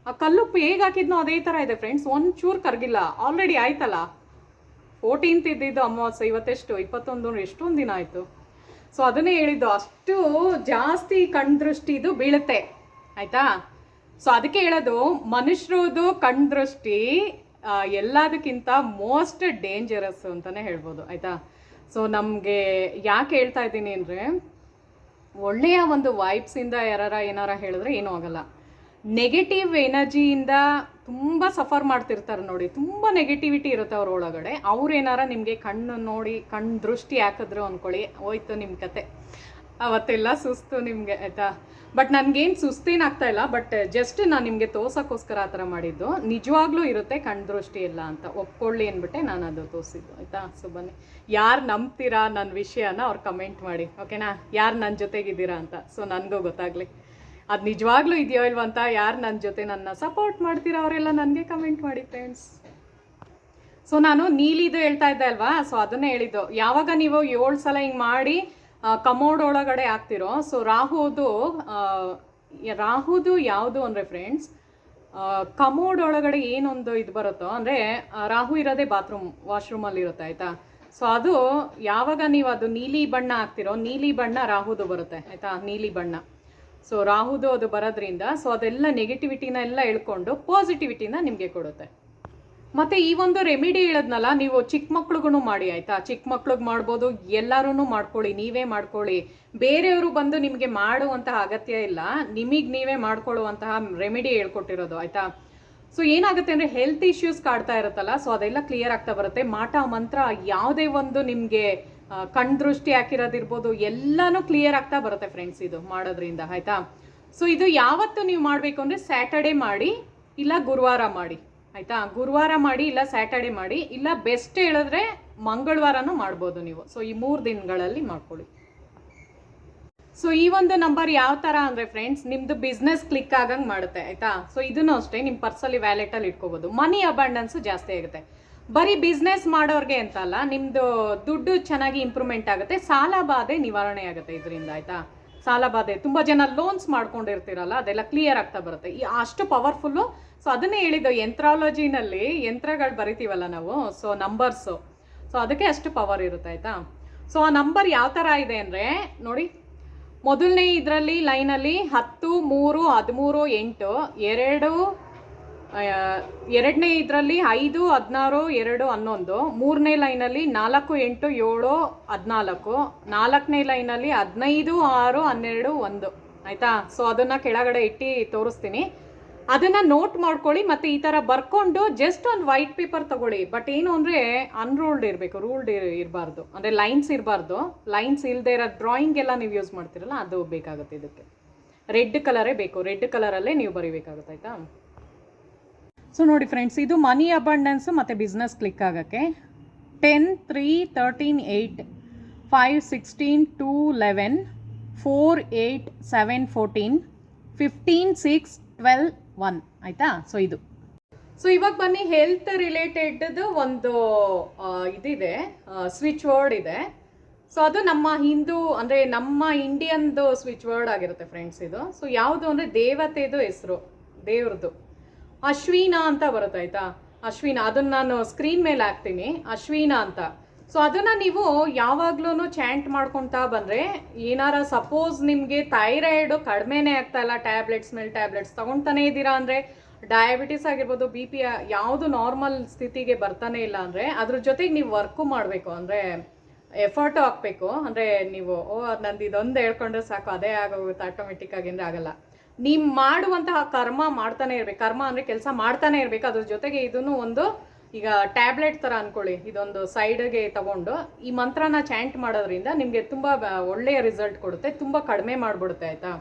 ಆ ಕಲ್ಲುಪ್ಪು ಹೇಗೆ ಹಾಕಿದ್ನೋ ಅದೇ ಥರ ಇದೆ ಫ್ರೆಂಡ್ಸ್, ಒಂಚೂರು ಕರ್ಗಿಲ್ಲ. ಆಲ್ರೆಡಿ ಆಯ್ತಲ್ಲ, 14th ಇದ್ದಿದ್ದು ಅಮಾವಾಸ್ಯೆ, ಇವತ್ತೆಷ್ಟು 21, ಎಷ್ಟೊಂದು ದಿನ ಆಯಿತು. ಸೊ ಅದನ್ನೇ ಹೇಳಿದ್ದು, ಅಷ್ಟು ಜಾಸ್ತಿ ಕಣ್ ದೃಷ್ಟಿದು ಬೀಳುತ್ತೆ ಆಯಿತಾ? ಸೊ ಅದಕ್ಕೆ ಹೇಳೋದು, ಮನುಷ್ಯರದು ಕಣ್ ದೃಷ್ಟಿ ಎಲ್ಲದಕ್ಕಿಂತ ಮೋಸ್ಟ್ ಡೇಂಜರಸ್ ಅಂತಲೇ ಹೇಳ್ಬೋದು ಆಯಿತಾ? ಸೊ ನಮಗೆ ಯಾಕೆ ಹೇಳ್ತಾ ಇದ್ದೀನಿ ಅಂದರೆ, ಒಳ್ಳೆಯ ಒಂದು ವೈಬ್ಸಿಂದ ಏನಾರ ಹೇಳಿದ್ರೆ ಏನೂ ಆಗಲ್ಲ. ನೆಗೆಟಿವ್ ಎನರ್ಜಿಯಿಂದ ತುಂಬ ಸಫರ್ ಮಾಡ್ತಿರ್ತಾರೆ ನೋಡಿ, ತುಂಬ ನೆಗೆಟಿವಿಟಿ ಇರುತ್ತೆ ಅವ್ರ ಒಳಗಡೆ. ಅವ್ರೇನಾರ ನಿಮಗೆ ಕಣ್ಣು ನೋಡಿ ದೃಷ್ಟಿ ಹಾಕಿದ್ರು ಅಂದ್ಕೊಳ್ಳಿ, ಹೋಯ್ತು ನಿಮ್ಮ ಕತೆ, ಅವತ್ತೆಲ್ಲ ಸುಸ್ತು ನಿಮಗೆ ಆಯಿತಾ? ಬಟ್ ನನಗೇನು ಸುಸ್ತೇನಾಗ್ತಾ ಇಲ್ಲ, ಬಟ್ ಜಸ್ಟ್ ನಾನು ನಿಮಗೆ ತೋರ್ಸೋಕ್ಕೋಸ್ಕರ ಆ ಥರ ಮಾಡಿದ್ದು. ನಿಜವಾಗ್ಲೂ ಇರುತ್ತೆ ಕಣ್ಣು ದೃಷ್ಟಿ ಎಲ್ಲ ಅಂತ ಒಪ್ಕೊಳ್ಳಿ ಅಂದ್ಬಿಟ್ಟೆ ನಾನು ಅದು ತೋರಿಸಿದ್ದು, ಆಯಿತಾ. ಸೊ ಬನ್ನಿ, ಯಾರು ನಂಬ್ತೀರಾ ನನ್ನ ವಿಷಯನ ಅವ್ರು ಕಮೆಂಟ್ ಮಾಡಿ, ಓಕೆನಾ. ಯಾರು ನನ್ನ ಜೊತೆಗಿದ್ದೀರಾ ಅಂತ, ಸೊ ನನಗೂ ಗೊತ್ತಾಗಲಿ ಅದು ನಿಜವಾಗ್ಲೂ ಇದೆಯೋ ಇಲ್ವ ಅಂತ. ಯಾರು ನನ್ನ ಜೊತೆ ನನ್ನ ಸಪೋರ್ಟ್ ಮಾಡ್ತೀರಾ ಅವರೆಲ್ಲ ನನಗೆ ಕಮೆಂಟ್ ಮಾಡಿ ಫ್ರೆಂಡ್ಸ್. ಸೊ ನಾನು ನೀಲಿದು ಹೇಳ್ತಾ ಇದ್ದೆ ಅಲ್ವಾ, ಸೊ ಅದನ್ನೇ ಹೇಳಿದ್ದು. ಯಾವಾಗ ನೀವು 7 ಸಲ ಹಿಂಗೆ ಮಾಡಿ ಕಮೋಡ್ ಒಳಗಡೆ ಹಾಕ್ತಿರೋ, ಸೊ ರಾಹುದು ಯಾವುದು ಅಂದರೆ ಫ್ರೆಂಡ್ಸ್, ಕಮೋಡ್ ಒಳಗಡೆ ಏನೊಂದು ಇದು ಬರುತ್ತೋ ಅಂದರೆ ರಾಹು ಇರೋದೇ ವಾಶ್ರೂಮಲ್ಲಿ ಇರುತ್ತೆ, ಆಯಿತಾ. ಸೊ ಅದು ಯಾವಾಗ ನೀವು ಅದು ನೀಲಿ ಬಣ್ಣ ಹಾಕ್ತಿರೋ, ನೀಲಿ ಬಣ್ಣ ರಾಹುದು ಬರುತ್ತೆ, ಆಯಿತಾ, ನೀಲಿ ಬಣ್ಣ. ಸೊ ರಾಹುದು ಅದು ಬರೋದ್ರಿಂದ ಸೊ ಅದೆಲ್ಲ ನೆಗೆಟಿವಿಟಿನ ಎಲ್ಲ ಎಳ್ಕೊಂಡು ಪಾಸಿಟಿವಿಟಿನ ನಿಮಗೆ ಕೊಡುತ್ತೆ. ಮತ್ತು ಈ ಒಂದು ರೆಮಿಡಿ ಹೇಳದ್ನಲ್ಲ, ನೀವು ಚಿಕ್ಕ ಮಕ್ಳಿಗೂ ಮಾಡಿ, ಆಯಿತಾ. ಚಿಕ್ಕ ಮಕ್ಳಿಗೆ ಮಾಡ್ಬೋದು, ಎಲ್ಲರೂ ಮಾಡ್ಕೊಳ್ಳಿ, ನೀವೇ ಮಾಡ್ಕೊಳ್ಳಿ. ಬೇರೆಯವರು ಬಂದು ನಿಮಗೆ ಮಾಡುವಂತಹ ಅಗತ್ಯ ಇಲ್ಲ, ನಿಮಗೆ ನೀವೇ ಮಾಡ್ಕೊಳ್ಳುವಂತಹ ರೆಮಿಡಿ ಹೇಳ್ಕೊಟ್ಟಿರೋದು, ಆಯಿತಾ. ಸೊ ಏನಾಗುತ್ತೆ ಅಂದರೆ ಹೆಲ್ತ್ ಇಶ್ಯೂಸ್ ಕಾಡ್ತಾ ಇರುತ್ತಲ್ಲ, ಸೊ ಅದೆಲ್ಲ ಕ್ಲಿಯರ್ ಆಗ್ತಾ ಬರುತ್ತೆ. ಮಾಟ ಮಂತ್ರ ಯಾವುದೇ ಒಂದು ನಿಮಗೆ ಕಣ್ ದೃಷ್ಟಿ ಹಾಕಿರೋದಿರ್ಬೋದು, ಎಲ್ಲನೂ ಕ್ಲಿಯರ್ ಆಗ್ತಾ ಬರುತ್ತೆ ಫ್ರೆಂಡ್ಸ್ ಇದು ಮಾಡೋದ್ರಿಂದ, ಆಯಿತಾ. ಸೊ ಇದು ಯಾವತ್ತು ನೀವು ಮಾಡಬೇಕು ಅಂದರೆ ಸ್ಯಾಟರ್ಡೆ ಮಾಡಿ, ಇಲ್ಲ ಗುರುವಾರ ಮಾಡಿ, ಆಯಿತಾ. ಗುರುವಾರ ಮಾಡಿ, ಇಲ್ಲ ಸ್ಯಾಟರ್ಡೆ ಮಾಡಿ, ಇಲ್ಲ ಬೆಸ್ಟ್ ಹೇಳಿದ್ರೆ ಮಂಗಳವಾರನೂ ಮಾಡ್ಬೋದು ನೀವು. ಸೊ ಈ 3 ದಿನಗಳಲ್ಲಿ ಮಾಡ್ಕೊಳ್ಳಿ. ಸೊ ಈ ಒಂದು ನಂಬರ್ ಯಾವ ಥರ ಅಂದರೆ ಫ್ರೆಂಡ್ಸ್, ನಿಮ್ಮದು ಬಿಸ್ನೆಸ್ ಕ್ಲಿಕ್ ಆಗಂಗೆ ಮಾಡುತ್ತೆ, ಆಯಿತಾ. ಸೊ ಇದನ್ನು ಅಷ್ಟೇ ನಿಮ್ಮ ಪರ್ಸಲ್ಲಿ ವ್ಯಾಲೆಟಲ್ಲಿ ಇಟ್ಕೋಬೋದು. ಮನಿ ಅಬಂಡೆನ್ಸು ಜಾಸ್ತಿ ಆಗುತ್ತೆ. ಬರೀ ಬಿಸ್ನೆಸ್ ಮಾಡೋರಿಗೆ ಅಂತಲ್ಲ, ನಿಮ್ಮದು ದುಡ್ಡು ಚೆನ್ನಾಗಿ ಇಂಪ್ರೂವ್ಮೆಂಟ್ ಆಗುತ್ತೆ. ಸಾಲ ಬಾಧೆ ನಿವಾರಣೆ ಆಗುತ್ತೆ ಇದರಿಂದ, ಆಯಿತಾ. ಸಾಲ ಬಾಧೆ, ತುಂಬ ಜನ ಲೋನ್ಸ್ ಮಾಡ್ಕೊಂಡಿರ್ತೀರಲ್ಲ, ಅದೆಲ್ಲ ಕ್ಲಿಯರ್ ಆಗ್ತಾ ಬರುತ್ತೆ. ಅಷ್ಟು ಪವರ್ಫುಲ್ಲು. ಸೊ ಅದನ್ನೇ ಹೇಳಿದ್ದು, ಯಂತ್ರಾಲಜಿನಲ್ಲಿ ಯಂತ್ರಗಳು ಬರಿತೀವಲ್ಲ ನಾವು, ಸೊ ನಂಬರ್ಸು, ಸೊ ಅದಕ್ಕೆ ಅಷ್ಟು ಪವರ್ ಇರುತ್ತೆ, ಆಯಿತಾ. ಸೊ ಆ ನಂಬರ್ ಯಾವ ಥರ ಇದೆ ಅಂದರೆ ನೋಡಿ, ಮೊದಲನೇ ಇದರಲ್ಲಿ ಲೈನಲ್ಲಿ 10, 3, 13, 8, ಎರಡನೇ ಇದರಲ್ಲಿ 5, 16, 2, 11, ಮೂರನೇ ಲೈನಲ್ಲಿ 4, 8, 7, 14, ನಾಲ್ಕನೇ ಲೈನಲ್ಲಿ 15, 6, 12, 1, ಆಯಿತಾ. ಸೊ ಅದನ್ನು ಕೆಳಗಡೆ ಇಟ್ಟು ತೋರಿಸ್ತೀನಿ, ಅದನ್ನು ನೋಟ್ ಮಾಡ್ಕೊಳ್ಳಿ. ಮತ್ತು ಈ ಥರ ಬರ್ಕೊಂಡು ಜಸ್ಟ್ ಒಂದು ವೈಟ್ ಪೇಪರ್ ತೊಗೊಳ್ಳಿ. ಬಟ್ ಏನು ಅಂದರೆ ಅನ್ರೂಲ್ಡ್ ಇರಬೇಕು, ರೂಲ್ಡ್ ಇರಬಾರ್ದು, ಅಂದರೆ ಲೈನ್ಸ್ ಇರಬಾರ್ದು. ಲೈನ್ಸ್ ಇಲ್ಲದೆ ಇರೋ ಡ್ರಾಯಿಂಗ್ ಎಲ್ಲ ನೀವು ಯೂಸ್ ಮಾಡ್ತೀರಲ್ಲ, ಅದು ಬೇಕಾಗುತ್ತೆ. ಇದಕ್ಕೆ ರೆಡ್ ಕಲರೇ ಬೇಕು, ರೆಡ್ ಕಲರಲ್ಲೇ ನೀವು ಬರೀಬೇಕಾಗುತ್ತೆ, ಆಯಿತಾ. ಸೊ ನೋಡಿ ಫ್ರೆಂಡ್ಸ್, ಇದು ಮನಿ ಅಬಂಡೆನ್ಸು ಮತ್ತು ಬಿಸ್ನೆಸ್ ಕ್ಲಿಕ್ ಆಗೋಕ್ಕೆ 10, 3, 13, 8, 5, 16, 2, 11, 4, 8, 7, 14, 15, 6, 12, 1, ಆಯಿತಾ. ಸೊ ಇದು. ಸೊ ಇವಾಗ ಬನ್ನಿ, ಹೆಲ್ತ್ ರಿಲೇಟೆಡ್ದು ಒಂದು ಇದಿದೆ, ಸ್ವಿಚ್ ವರ್ಡ್ ಇದೆ. ಸೊ ಅದು ನಮ್ಮ ಹಿಂದೂ ಅಂದರೆ ನಮ್ಮ ಇಂಡಿಯನ್ದು ಸ್ವಿಚ್ ವರ್ಡ್ ಆಗಿರುತ್ತೆ ಫ್ರೆಂಡ್ಸ್ ಇದು. ಸೊ ಯಾವುದು ಅಂದರೆ ದೇವತೆದು ಹೆಸರು, ದೇವ್ರದ್ದು ಅಶ್ವಿನ ಅಂತ ಬರುತ್ತೆ, ಆಯಿತಾ. ಅಶ್ವಿನ, ಅದನ್ನು ನಾನು ಸ್ಕ್ರೀನ್ ಮೇಲೆ ಹಾಕ್ತೀನಿ, ಅಶ್ವಿನ ಅಂತ. ಸೊ ಅದನ್ನು ನೀವು ಯಾವಾಗ್ಲೂ ಚಾಂಟ್ ಮಾಡ್ಕೊತಾ ಬಂದರೆ, ಏನಾರ ಸಪೋಸ್ ನಿಮಗೆ ಥೈರಾಯ್ಡು ಕಡಿಮೆನೇ ಆಗ್ತಾ ಇಲ್ಲ, ಟ್ಯಾಬ್ಲೆಟ್ಸ್ ಮೇಲೆ ಟ್ಯಾಬ್ಲೆಟ್ಸ್ ತೊಗೊಳ್ತಾನೆ ಇದ್ದೀರಾ ಅಂದರೆ, ಡಯಾಬಿಟಿಸ್ ಆಗಿರ್ಬೋದು, BP ಯಾವುದು ನಾರ್ಮಲ್ ಸ್ಥಿತಿಗೆ ಬರ್ತಾನೆ ಇಲ್ಲ ಅಂದರೆ, ಅದ್ರ ಜೊತೆಗೆ ನೀವು ವರ್ಕು ಮಾಡಬೇಕು, ಅಂದರೆ ಎಫರ್ಟು ಹಾಕಬೇಕು. ಅಂದರೆ ನೀವು ನಂದು ಇದೊಂದು ಹೇಳ್ಕೊಂಡ್ರೆ ಸಾಕು ಅದೇ ಆಗೋಗುತ್ತೆ ಆಟೋಮೆಟಿಕ್ಕಾಗಿ ಅಂದರೆ ಆಗಲ್ಲ. ನೀವು ಮಾಡುವಂತಹ ಕರ್ಮ ಮಾಡ್ತಾನೆ ಇರಬೇಕು. ಕರ್ಮ ಅಂದರೆ ಕೆಲಸ ಮಾಡ್ತಾನೆ ಇರಬೇಕು. ಅದ್ರ ಜೊತೆಗೆ ಇದನ್ನು ಒಂದು ಈಗ ಟ್ಯಾಬ್ಲೆಟ್ ಥರ ಅಂದ್ಕೊಳ್ಳಿ, ಇದೊಂದು ಸೈಡ್ಗೆ ತಗೊಂಡು ಈ ಮಂತ್ರನ ಚಾಂಟ್ ಮಾಡೋದ್ರಿಂದ ನಿಮಗೆ ತುಂಬ ಒಳ್ಳೆಯ ರಿಸಲ್ಟ್ ಕೊಡುತ್ತೆ, ತುಂಬ ಕಡಿಮೆ ಮಾಡಿಬಿಡುತ್ತೆ, ಆಯಿತಾ.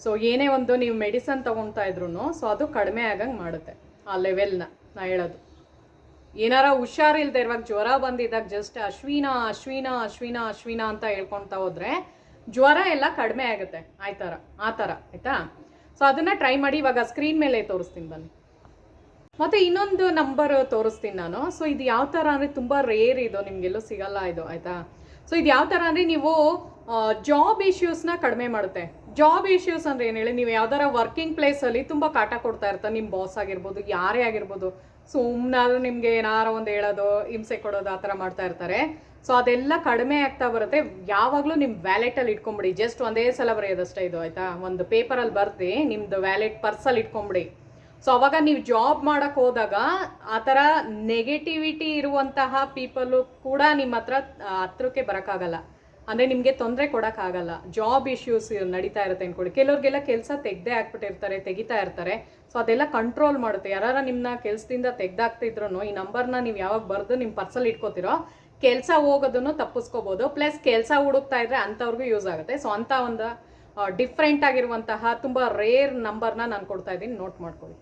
ಸೊ ಏನೇ ಒಂದು ನೀವು ಮೆಡಿಸನ್ ತೊಗೊಳ್ತಾ ಇದ್ರೂ ಸೊ ಅದು ಕಡಿಮೆ ಆಗಂಗೆ ಮಾಡುತ್ತೆ ಆ ಲೆವೆಲ್ನ. ನಾ ಹೇಳೋದು, ಏನಾರ ಹುಷಾರಿಲ್ಲದೆ ಇರುವಾಗ, ಜ್ವರ ಬಂದಿದ್ದಾಗ ಜಸ್ಟ್ ಅಶ್ವಿನ ಅಶ್ವಿನ ಅಶ್ವಿನ ಅಶ್ವಿನ ಅಂತ ಹೇಳ್ಕೊಳ್ತಾ ಹೋದರೆ ಜ್ವರ ಎಲ್ಲ ಕಡಿಮೆ ಆಗುತ್ತೆ, ಆ ಥರ, ಆಯಿತಾ. ಸೊ ಅದನ್ನು ಟ್ರೈ ಮಾಡಿ. ಇವಾಗ ಸ್ಕ್ರೀನ್ ಮೇಲೆ ತೋರಿಸ್ತೀನಿ ಬನ್ನಿ. ಮತ್ತು ಇನ್ನೊಂದು ನಂಬರ್ ತೋರಿಸ್ತೀನಿ ನಾನು. ಸೊ ಇದು ಯಾವ ಥರ ಅಂದರೆ ತುಂಬ ರೇರ್, ಇದು ನಿಮಗೆಲ್ಲೂ ಸಿಗಲ್ಲ ಇದು, ಆಯಿತಾ. ಸೊ ಇದು ಯಾವ ಥರ ಅಂದರೆ, ನೀವು ಜಾಬ್ ಇಶ್ಯೂಸ್ನ ಕಡಿಮೆ ಮಾಡುತ್ತೆ. ಜಾಬ್ ಇಶ್ಯೂಸ್ ಅಂದರೆ ಏನು ಹೇಳಿ, ನೀವು ಯಾವ್ದಾರ ವರ್ಕಿಂಗ್ ಪ್ಲೇಸಲ್ಲಿ ತುಂಬ ಕಾಟ ಕೊಡ್ತಾ ಇರ್ತಾರೆ, ನಿಮ್ಮ ಬಾಸ್ ಆಗಿರ್ಬೋದು, ಯಾರೇ ಆಗಿರ್ಬೋದು. ಸುಮ್ಮನಾದ್ರೂ ನಿಮಗೆ ಏನಾರ ಒಂದು ಹೇಳೋದು, ಹಿಂಸೆ ಕೊಡೋದು, ಆ ಥರ ಮಾಡ್ತಾ ಇರ್ತಾರೆ. ಸೊ ಅದೆಲ್ಲ ಕಡಿಮೆ ಆಗ್ತಾ ಬರುತ್ತೆ. ಯಾವಾಗಲೂ ನಿಮ್ಮ ವ್ಯಾಲೆಟಲ್ಲಿ ಇಟ್ಕೊಂಬಿಡಿ. ಜಸ್ಟ್ ಒಂದೇ ಸಲ ಬರೆಯೋದಷ್ಟೇ ಇದು, ಆಯಿತಾ. ಒಂದು ಪೇಪರಲ್ಲಿ ಬರ್ದು ನಿಮ್ಮದು ವ್ಯಾಲೆಟ್ ಪರ್ಸಲ್ಲಿ ಇಟ್ಕೊಂಬಿಡಿ. ಸೊ ಅವಾಗ ನೀವು ಜಾಬ್ ಮಾಡೋಕ್ಕೆ ಹೋದಾಗ ಆ ಥರ ನೆಗೆಟಿವಿಟಿ ಇರುವಂತಹ ಪೀಪಲ್ಲು ಕೂಡ ನಿಮ್ಮ ಹತ್ರಕ್ಕೆ ಬರೋಕ್ಕಾಗಲ್ಲ, ಅಂದರೆ ನಿಮಗೆ ತೊಂದರೆ ಕೊಡೋಕ್ಕಾಗಲ್ಲ. ಜಾಬ್ ಇಶ್ಯೂಸ್ ನಡೀತಾ ಇರುತ್ತೆ ಅಂದ್ಕೊಳ್ಳಿ. ಕೆಲವ್ರಿಗೆಲ್ಲ ಕೆಲಸ ತೆಗಿತಾ ಇರ್ತಾರೆ. ಸೊ ಅದೆಲ್ಲ ಕಂಟ್ರೋಲ್ ಮಾಡುತ್ತೆ. ಯಾರು ನಿಮ್ಮನ್ನ ಕೆಲಸದಿಂದ ತೆಗ್ದಾಕ್ತಿದ್ರು ಈ ನಂಬರ್ನ ನೀವು ಯಾವಾಗ ಬರೆದು ನಿಮ್ಮ ಪರ್ಸಲ್ಲಿ ಇಟ್ಕೋತಿರೋ, ಕೆಲಸ ಹೋಗೋದನ್ನು ತಪ್ಪಿಸ್ಕೋಬೋದು. ಪ್ಲಸ್ ಕೆಲಸ ಹುಡುಕ್ತಾ ಇದ್ರೆ ಅಂಥವ್ರಿಗೂ ಯೂಸ್ ಆಗುತ್ತೆ. ಸೊ ಅಂಥ ಒಂದು ಡಿಫ್ರೆಂಟ್ ಆಗಿರುವಂತಹ ತುಂಬ ರೇರ್ ನಂಬರ್ನ ನಾನು ಕೊಡ್ತಾ ಇದ್ದೀನಿ, ನೋಟ್ ಮಾಡ್ಕೊಳ್ಳಿ.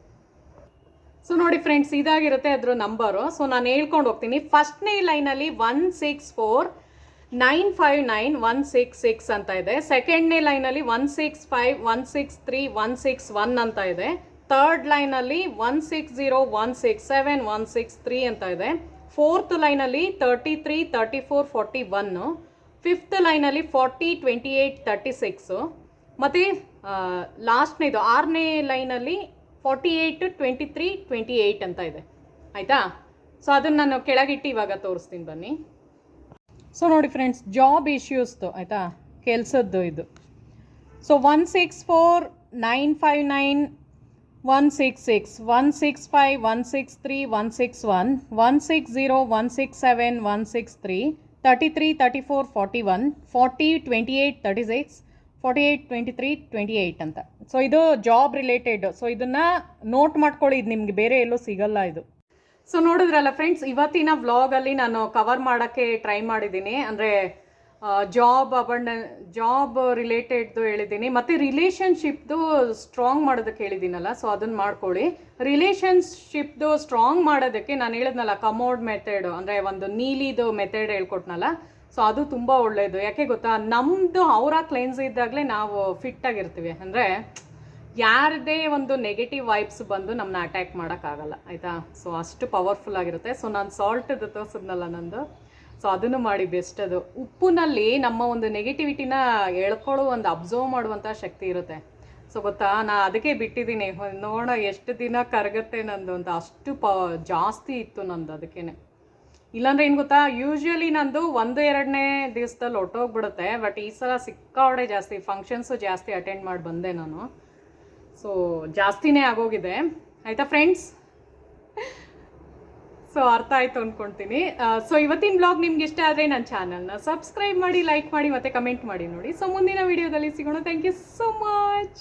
ಸೊ ನೋಡಿ ಫ್ರೆಂಡ್ಸ್, ಇದಾಗಿರುತ್ತೆ ಅದ್ರ ನಂಬರು. ಸೊ ನಾನು ಹೇಳ್ಕೊಂಡು ಹೋಗ್ತೀನಿ. ಫಸ್ಟ್ನೇ ಲೈನಲ್ಲಿ 164959166 ಅಂತ ಇದೆ. ಸೆಕೆಂಡ್ನೇ ಲೈನಲ್ಲಿ 165163161 ಅಂತ ಇದೆ. ಥರ್ಡ್ ಲೈನಲ್ಲಿ 160167163 ಅಂತ ಇದೆ. ಫೋರ್ತ್ ಲೈನಲ್ಲಿ 333441. ಫಿಫ್ತ್ ಲೈನಲ್ಲಿ 402836. ಮತ್ತು ಲಾಸ್ಟ್ನೇದು 6ನೇ ಲೈನಲ್ಲಿ 482328 ಅಂತ ಇದೆ. ಆಯಿತಾ? ಸೊ ಅದನ್ನು ನಾನು ಕೆಳಗಿಟ್ಟು ಇವಾಗ ತೋರಿಸ್ತೀನಿ ಬನ್ನಿ. ಸೊ ನೋಡಿ ಫ್ರೆಂಡ್ಸ್, ಜಾಬ್ ಇಶ್ಯೂಸ್ದು ಆಯಿತಾ, ಕೆಲಸದ್ದು ಇದು. ಸೊ 164959166, 165163161, 160167163, 333441, 402836, 482328 ಅಂತ. ಸೊ ಇದು ಜಾಬ್ ರಿಲೇಟೆಡ್. ಸೊ ಇದನ್ನು ನೋಟ್ ಮಾಡ್ಕೊಳ್ಳಿ, ಇದು ನಿಮಗೆ ಬೇರೆ ಎಲ್ಲೂ ಸಿಗಲ್ಲ ಇದು. ಸೊ ನೋಡಿದ್ರಲ್ಲ ಫ್ರೆಂಡ್ಸ್, ಇವತ್ತಿನ ವ್ಲಾಗಲ್ಲಿ ನಾನು ಕವರ್ ಮಾಡೋಕ್ಕೆ ಟ್ರೈ ಮಾಡಿದ್ದೀನಿ. ಅಂದರೆ ಜಾಬ್ ರಿಲೇಟೆಡ್ದು ಹೇಳಿದ್ದೀನಿ, ಮತ್ತು ರಿಲೇಷನ್ಶಿಪ್ದು ಸ್ಟ್ರಾಂಗ್ ಮಾಡೋದಕ್ಕೆ ಹೇಳಿದ್ದೀನಲ್ಲ, ಸೊ ಅದನ್ನು ಮಾಡ್ಕೊಳ್ಳಿ. ರಿಲೇಷನ್ಶಿಪ್ದು ಸ್ಟ್ರಾಂಗ್ ಮಾಡೋದಕ್ಕೆ ನಾನು ಹೇಳಿದ್ನಲ್ಲ, ಕಮೋಡ್ ಮೆಥಡ್, ಅಂದರೆ ಒಂದು ನೀಲಿದು ಮೆಥಡ್ ಹೇಳ್ಕೊಟ್ನಲ್ಲ, ಸೊ ಅದು ತುಂಬ ಒಳ್ಳೆಯದು. ಯಾಕೆ ಗೊತ್ತಾ, ನಮ್ಮದು ಅವರ ಕ್ಲೆನ್ಸ್ ಇದ್ದಾಗಲೇ ನಾವು ಫಿಟ್ಟಾಗಿರ್ತೀವಿ. ಅಂದರೆ ಯಾರದೇ ಒಂದು ನೆಗೆಟಿವ್ ವೈಬ್ಸ್ ಬಂದು ನಮ್ಮನ್ನ ಅಟ್ಯಾಕ್ ಮಾಡೋಕ್ಕಾಗಲ್ಲ, ಆಯಿತಾ? ಸೊ ಅಷ್ಟು ಪವರ್ಫುಲ್ ಆಗಿರುತ್ತೆ. ಸೊ ನಾನು ಸಾಲ್ಟದ್ದು ತೋರಿಸಿದ್ನಲ್ಲ ನಂದು, ಸೊ ಅದನ್ನು ಮಾಡಿ ಬೆಸ್ಟ್. ಅದು ಉಪ್ಪಿನಲ್ಲಿ ನಮ್ಮ ಒಂದು ನೆಗೆಟಿವಿಟಿನ ಎಳ್ಕೊಳ್ಳೋ ಒಂದು ಅಬ್ಸರ್ವ್ ಮಾಡುವಂಥ ಶಕ್ತಿ ಇರುತ್ತೆ. ಸೊ ಗೊತ್ತಾ, ನಾನು ಅದಕ್ಕೆ ಬಿಟ್ಟಿದ್ದೀನಿ, ನೋಡೋಣ ಎಷ್ಟು ದಿನ ಕರಗುತ್ತೆ ನಂದು ಅಂತ. ಅಷ್ಟು ಜಾಸ್ತಿ ಇತ್ತು ನಂದು, ಅದಕ್ಕೇ. ಇಲ್ಲಾಂದರೆ ಏನು ಗೊತ್ತಾ, ಯೂಶ್ವಲಿ ನಂದು 1-2ನೇ ದಿವಸದಲ್ಲಿ ಹೊಟ್ಟೋಗ್ಬಿಡುತ್ತೆ. ಬಟ್ ಈ ಸಲ ಸಿಕ್ಕಾವಡೆ ಜಾಸ್ತಿ ಫಂಕ್ಷನ್ಸು ಜಾಸ್ತಿ ಅಟೆಂಡ್ ಮಾಡಿ ಬಂದೆ ನಾನು. ಸೊ ಜಾಸ್ತಿನೇ ಆಗೋಗಿದೆ, ಆಯಿತಾ ಫ್ರೆಂಡ್ಸ್? ಸೊ ಅರ್ಥ ಆಯಿತು ಅಂದ್ಕೊಳ್ತೀನಿ. ಸೊ ಇವತ್ತಿನ ಬ್ಲಾಗ್ ನಿಮ್ಗೆ ಇಷ್ಟ ಆದರೆ ನನ್ನ ಚಾನಲ್ನ ಸಬ್ಸ್ಕ್ರೈಬ್ ಮಾಡಿ, ಲೈಕ್ ಮಾಡಿ, ಮತ್ತು ಕಮೆಂಟ್ ಮಾಡಿ ನೋಡಿ. ಸೊ ಮುಂದಿನ ವೀಡಿಯೋದಲ್ಲಿ ಸಿಗೋಣ. Thank you so much.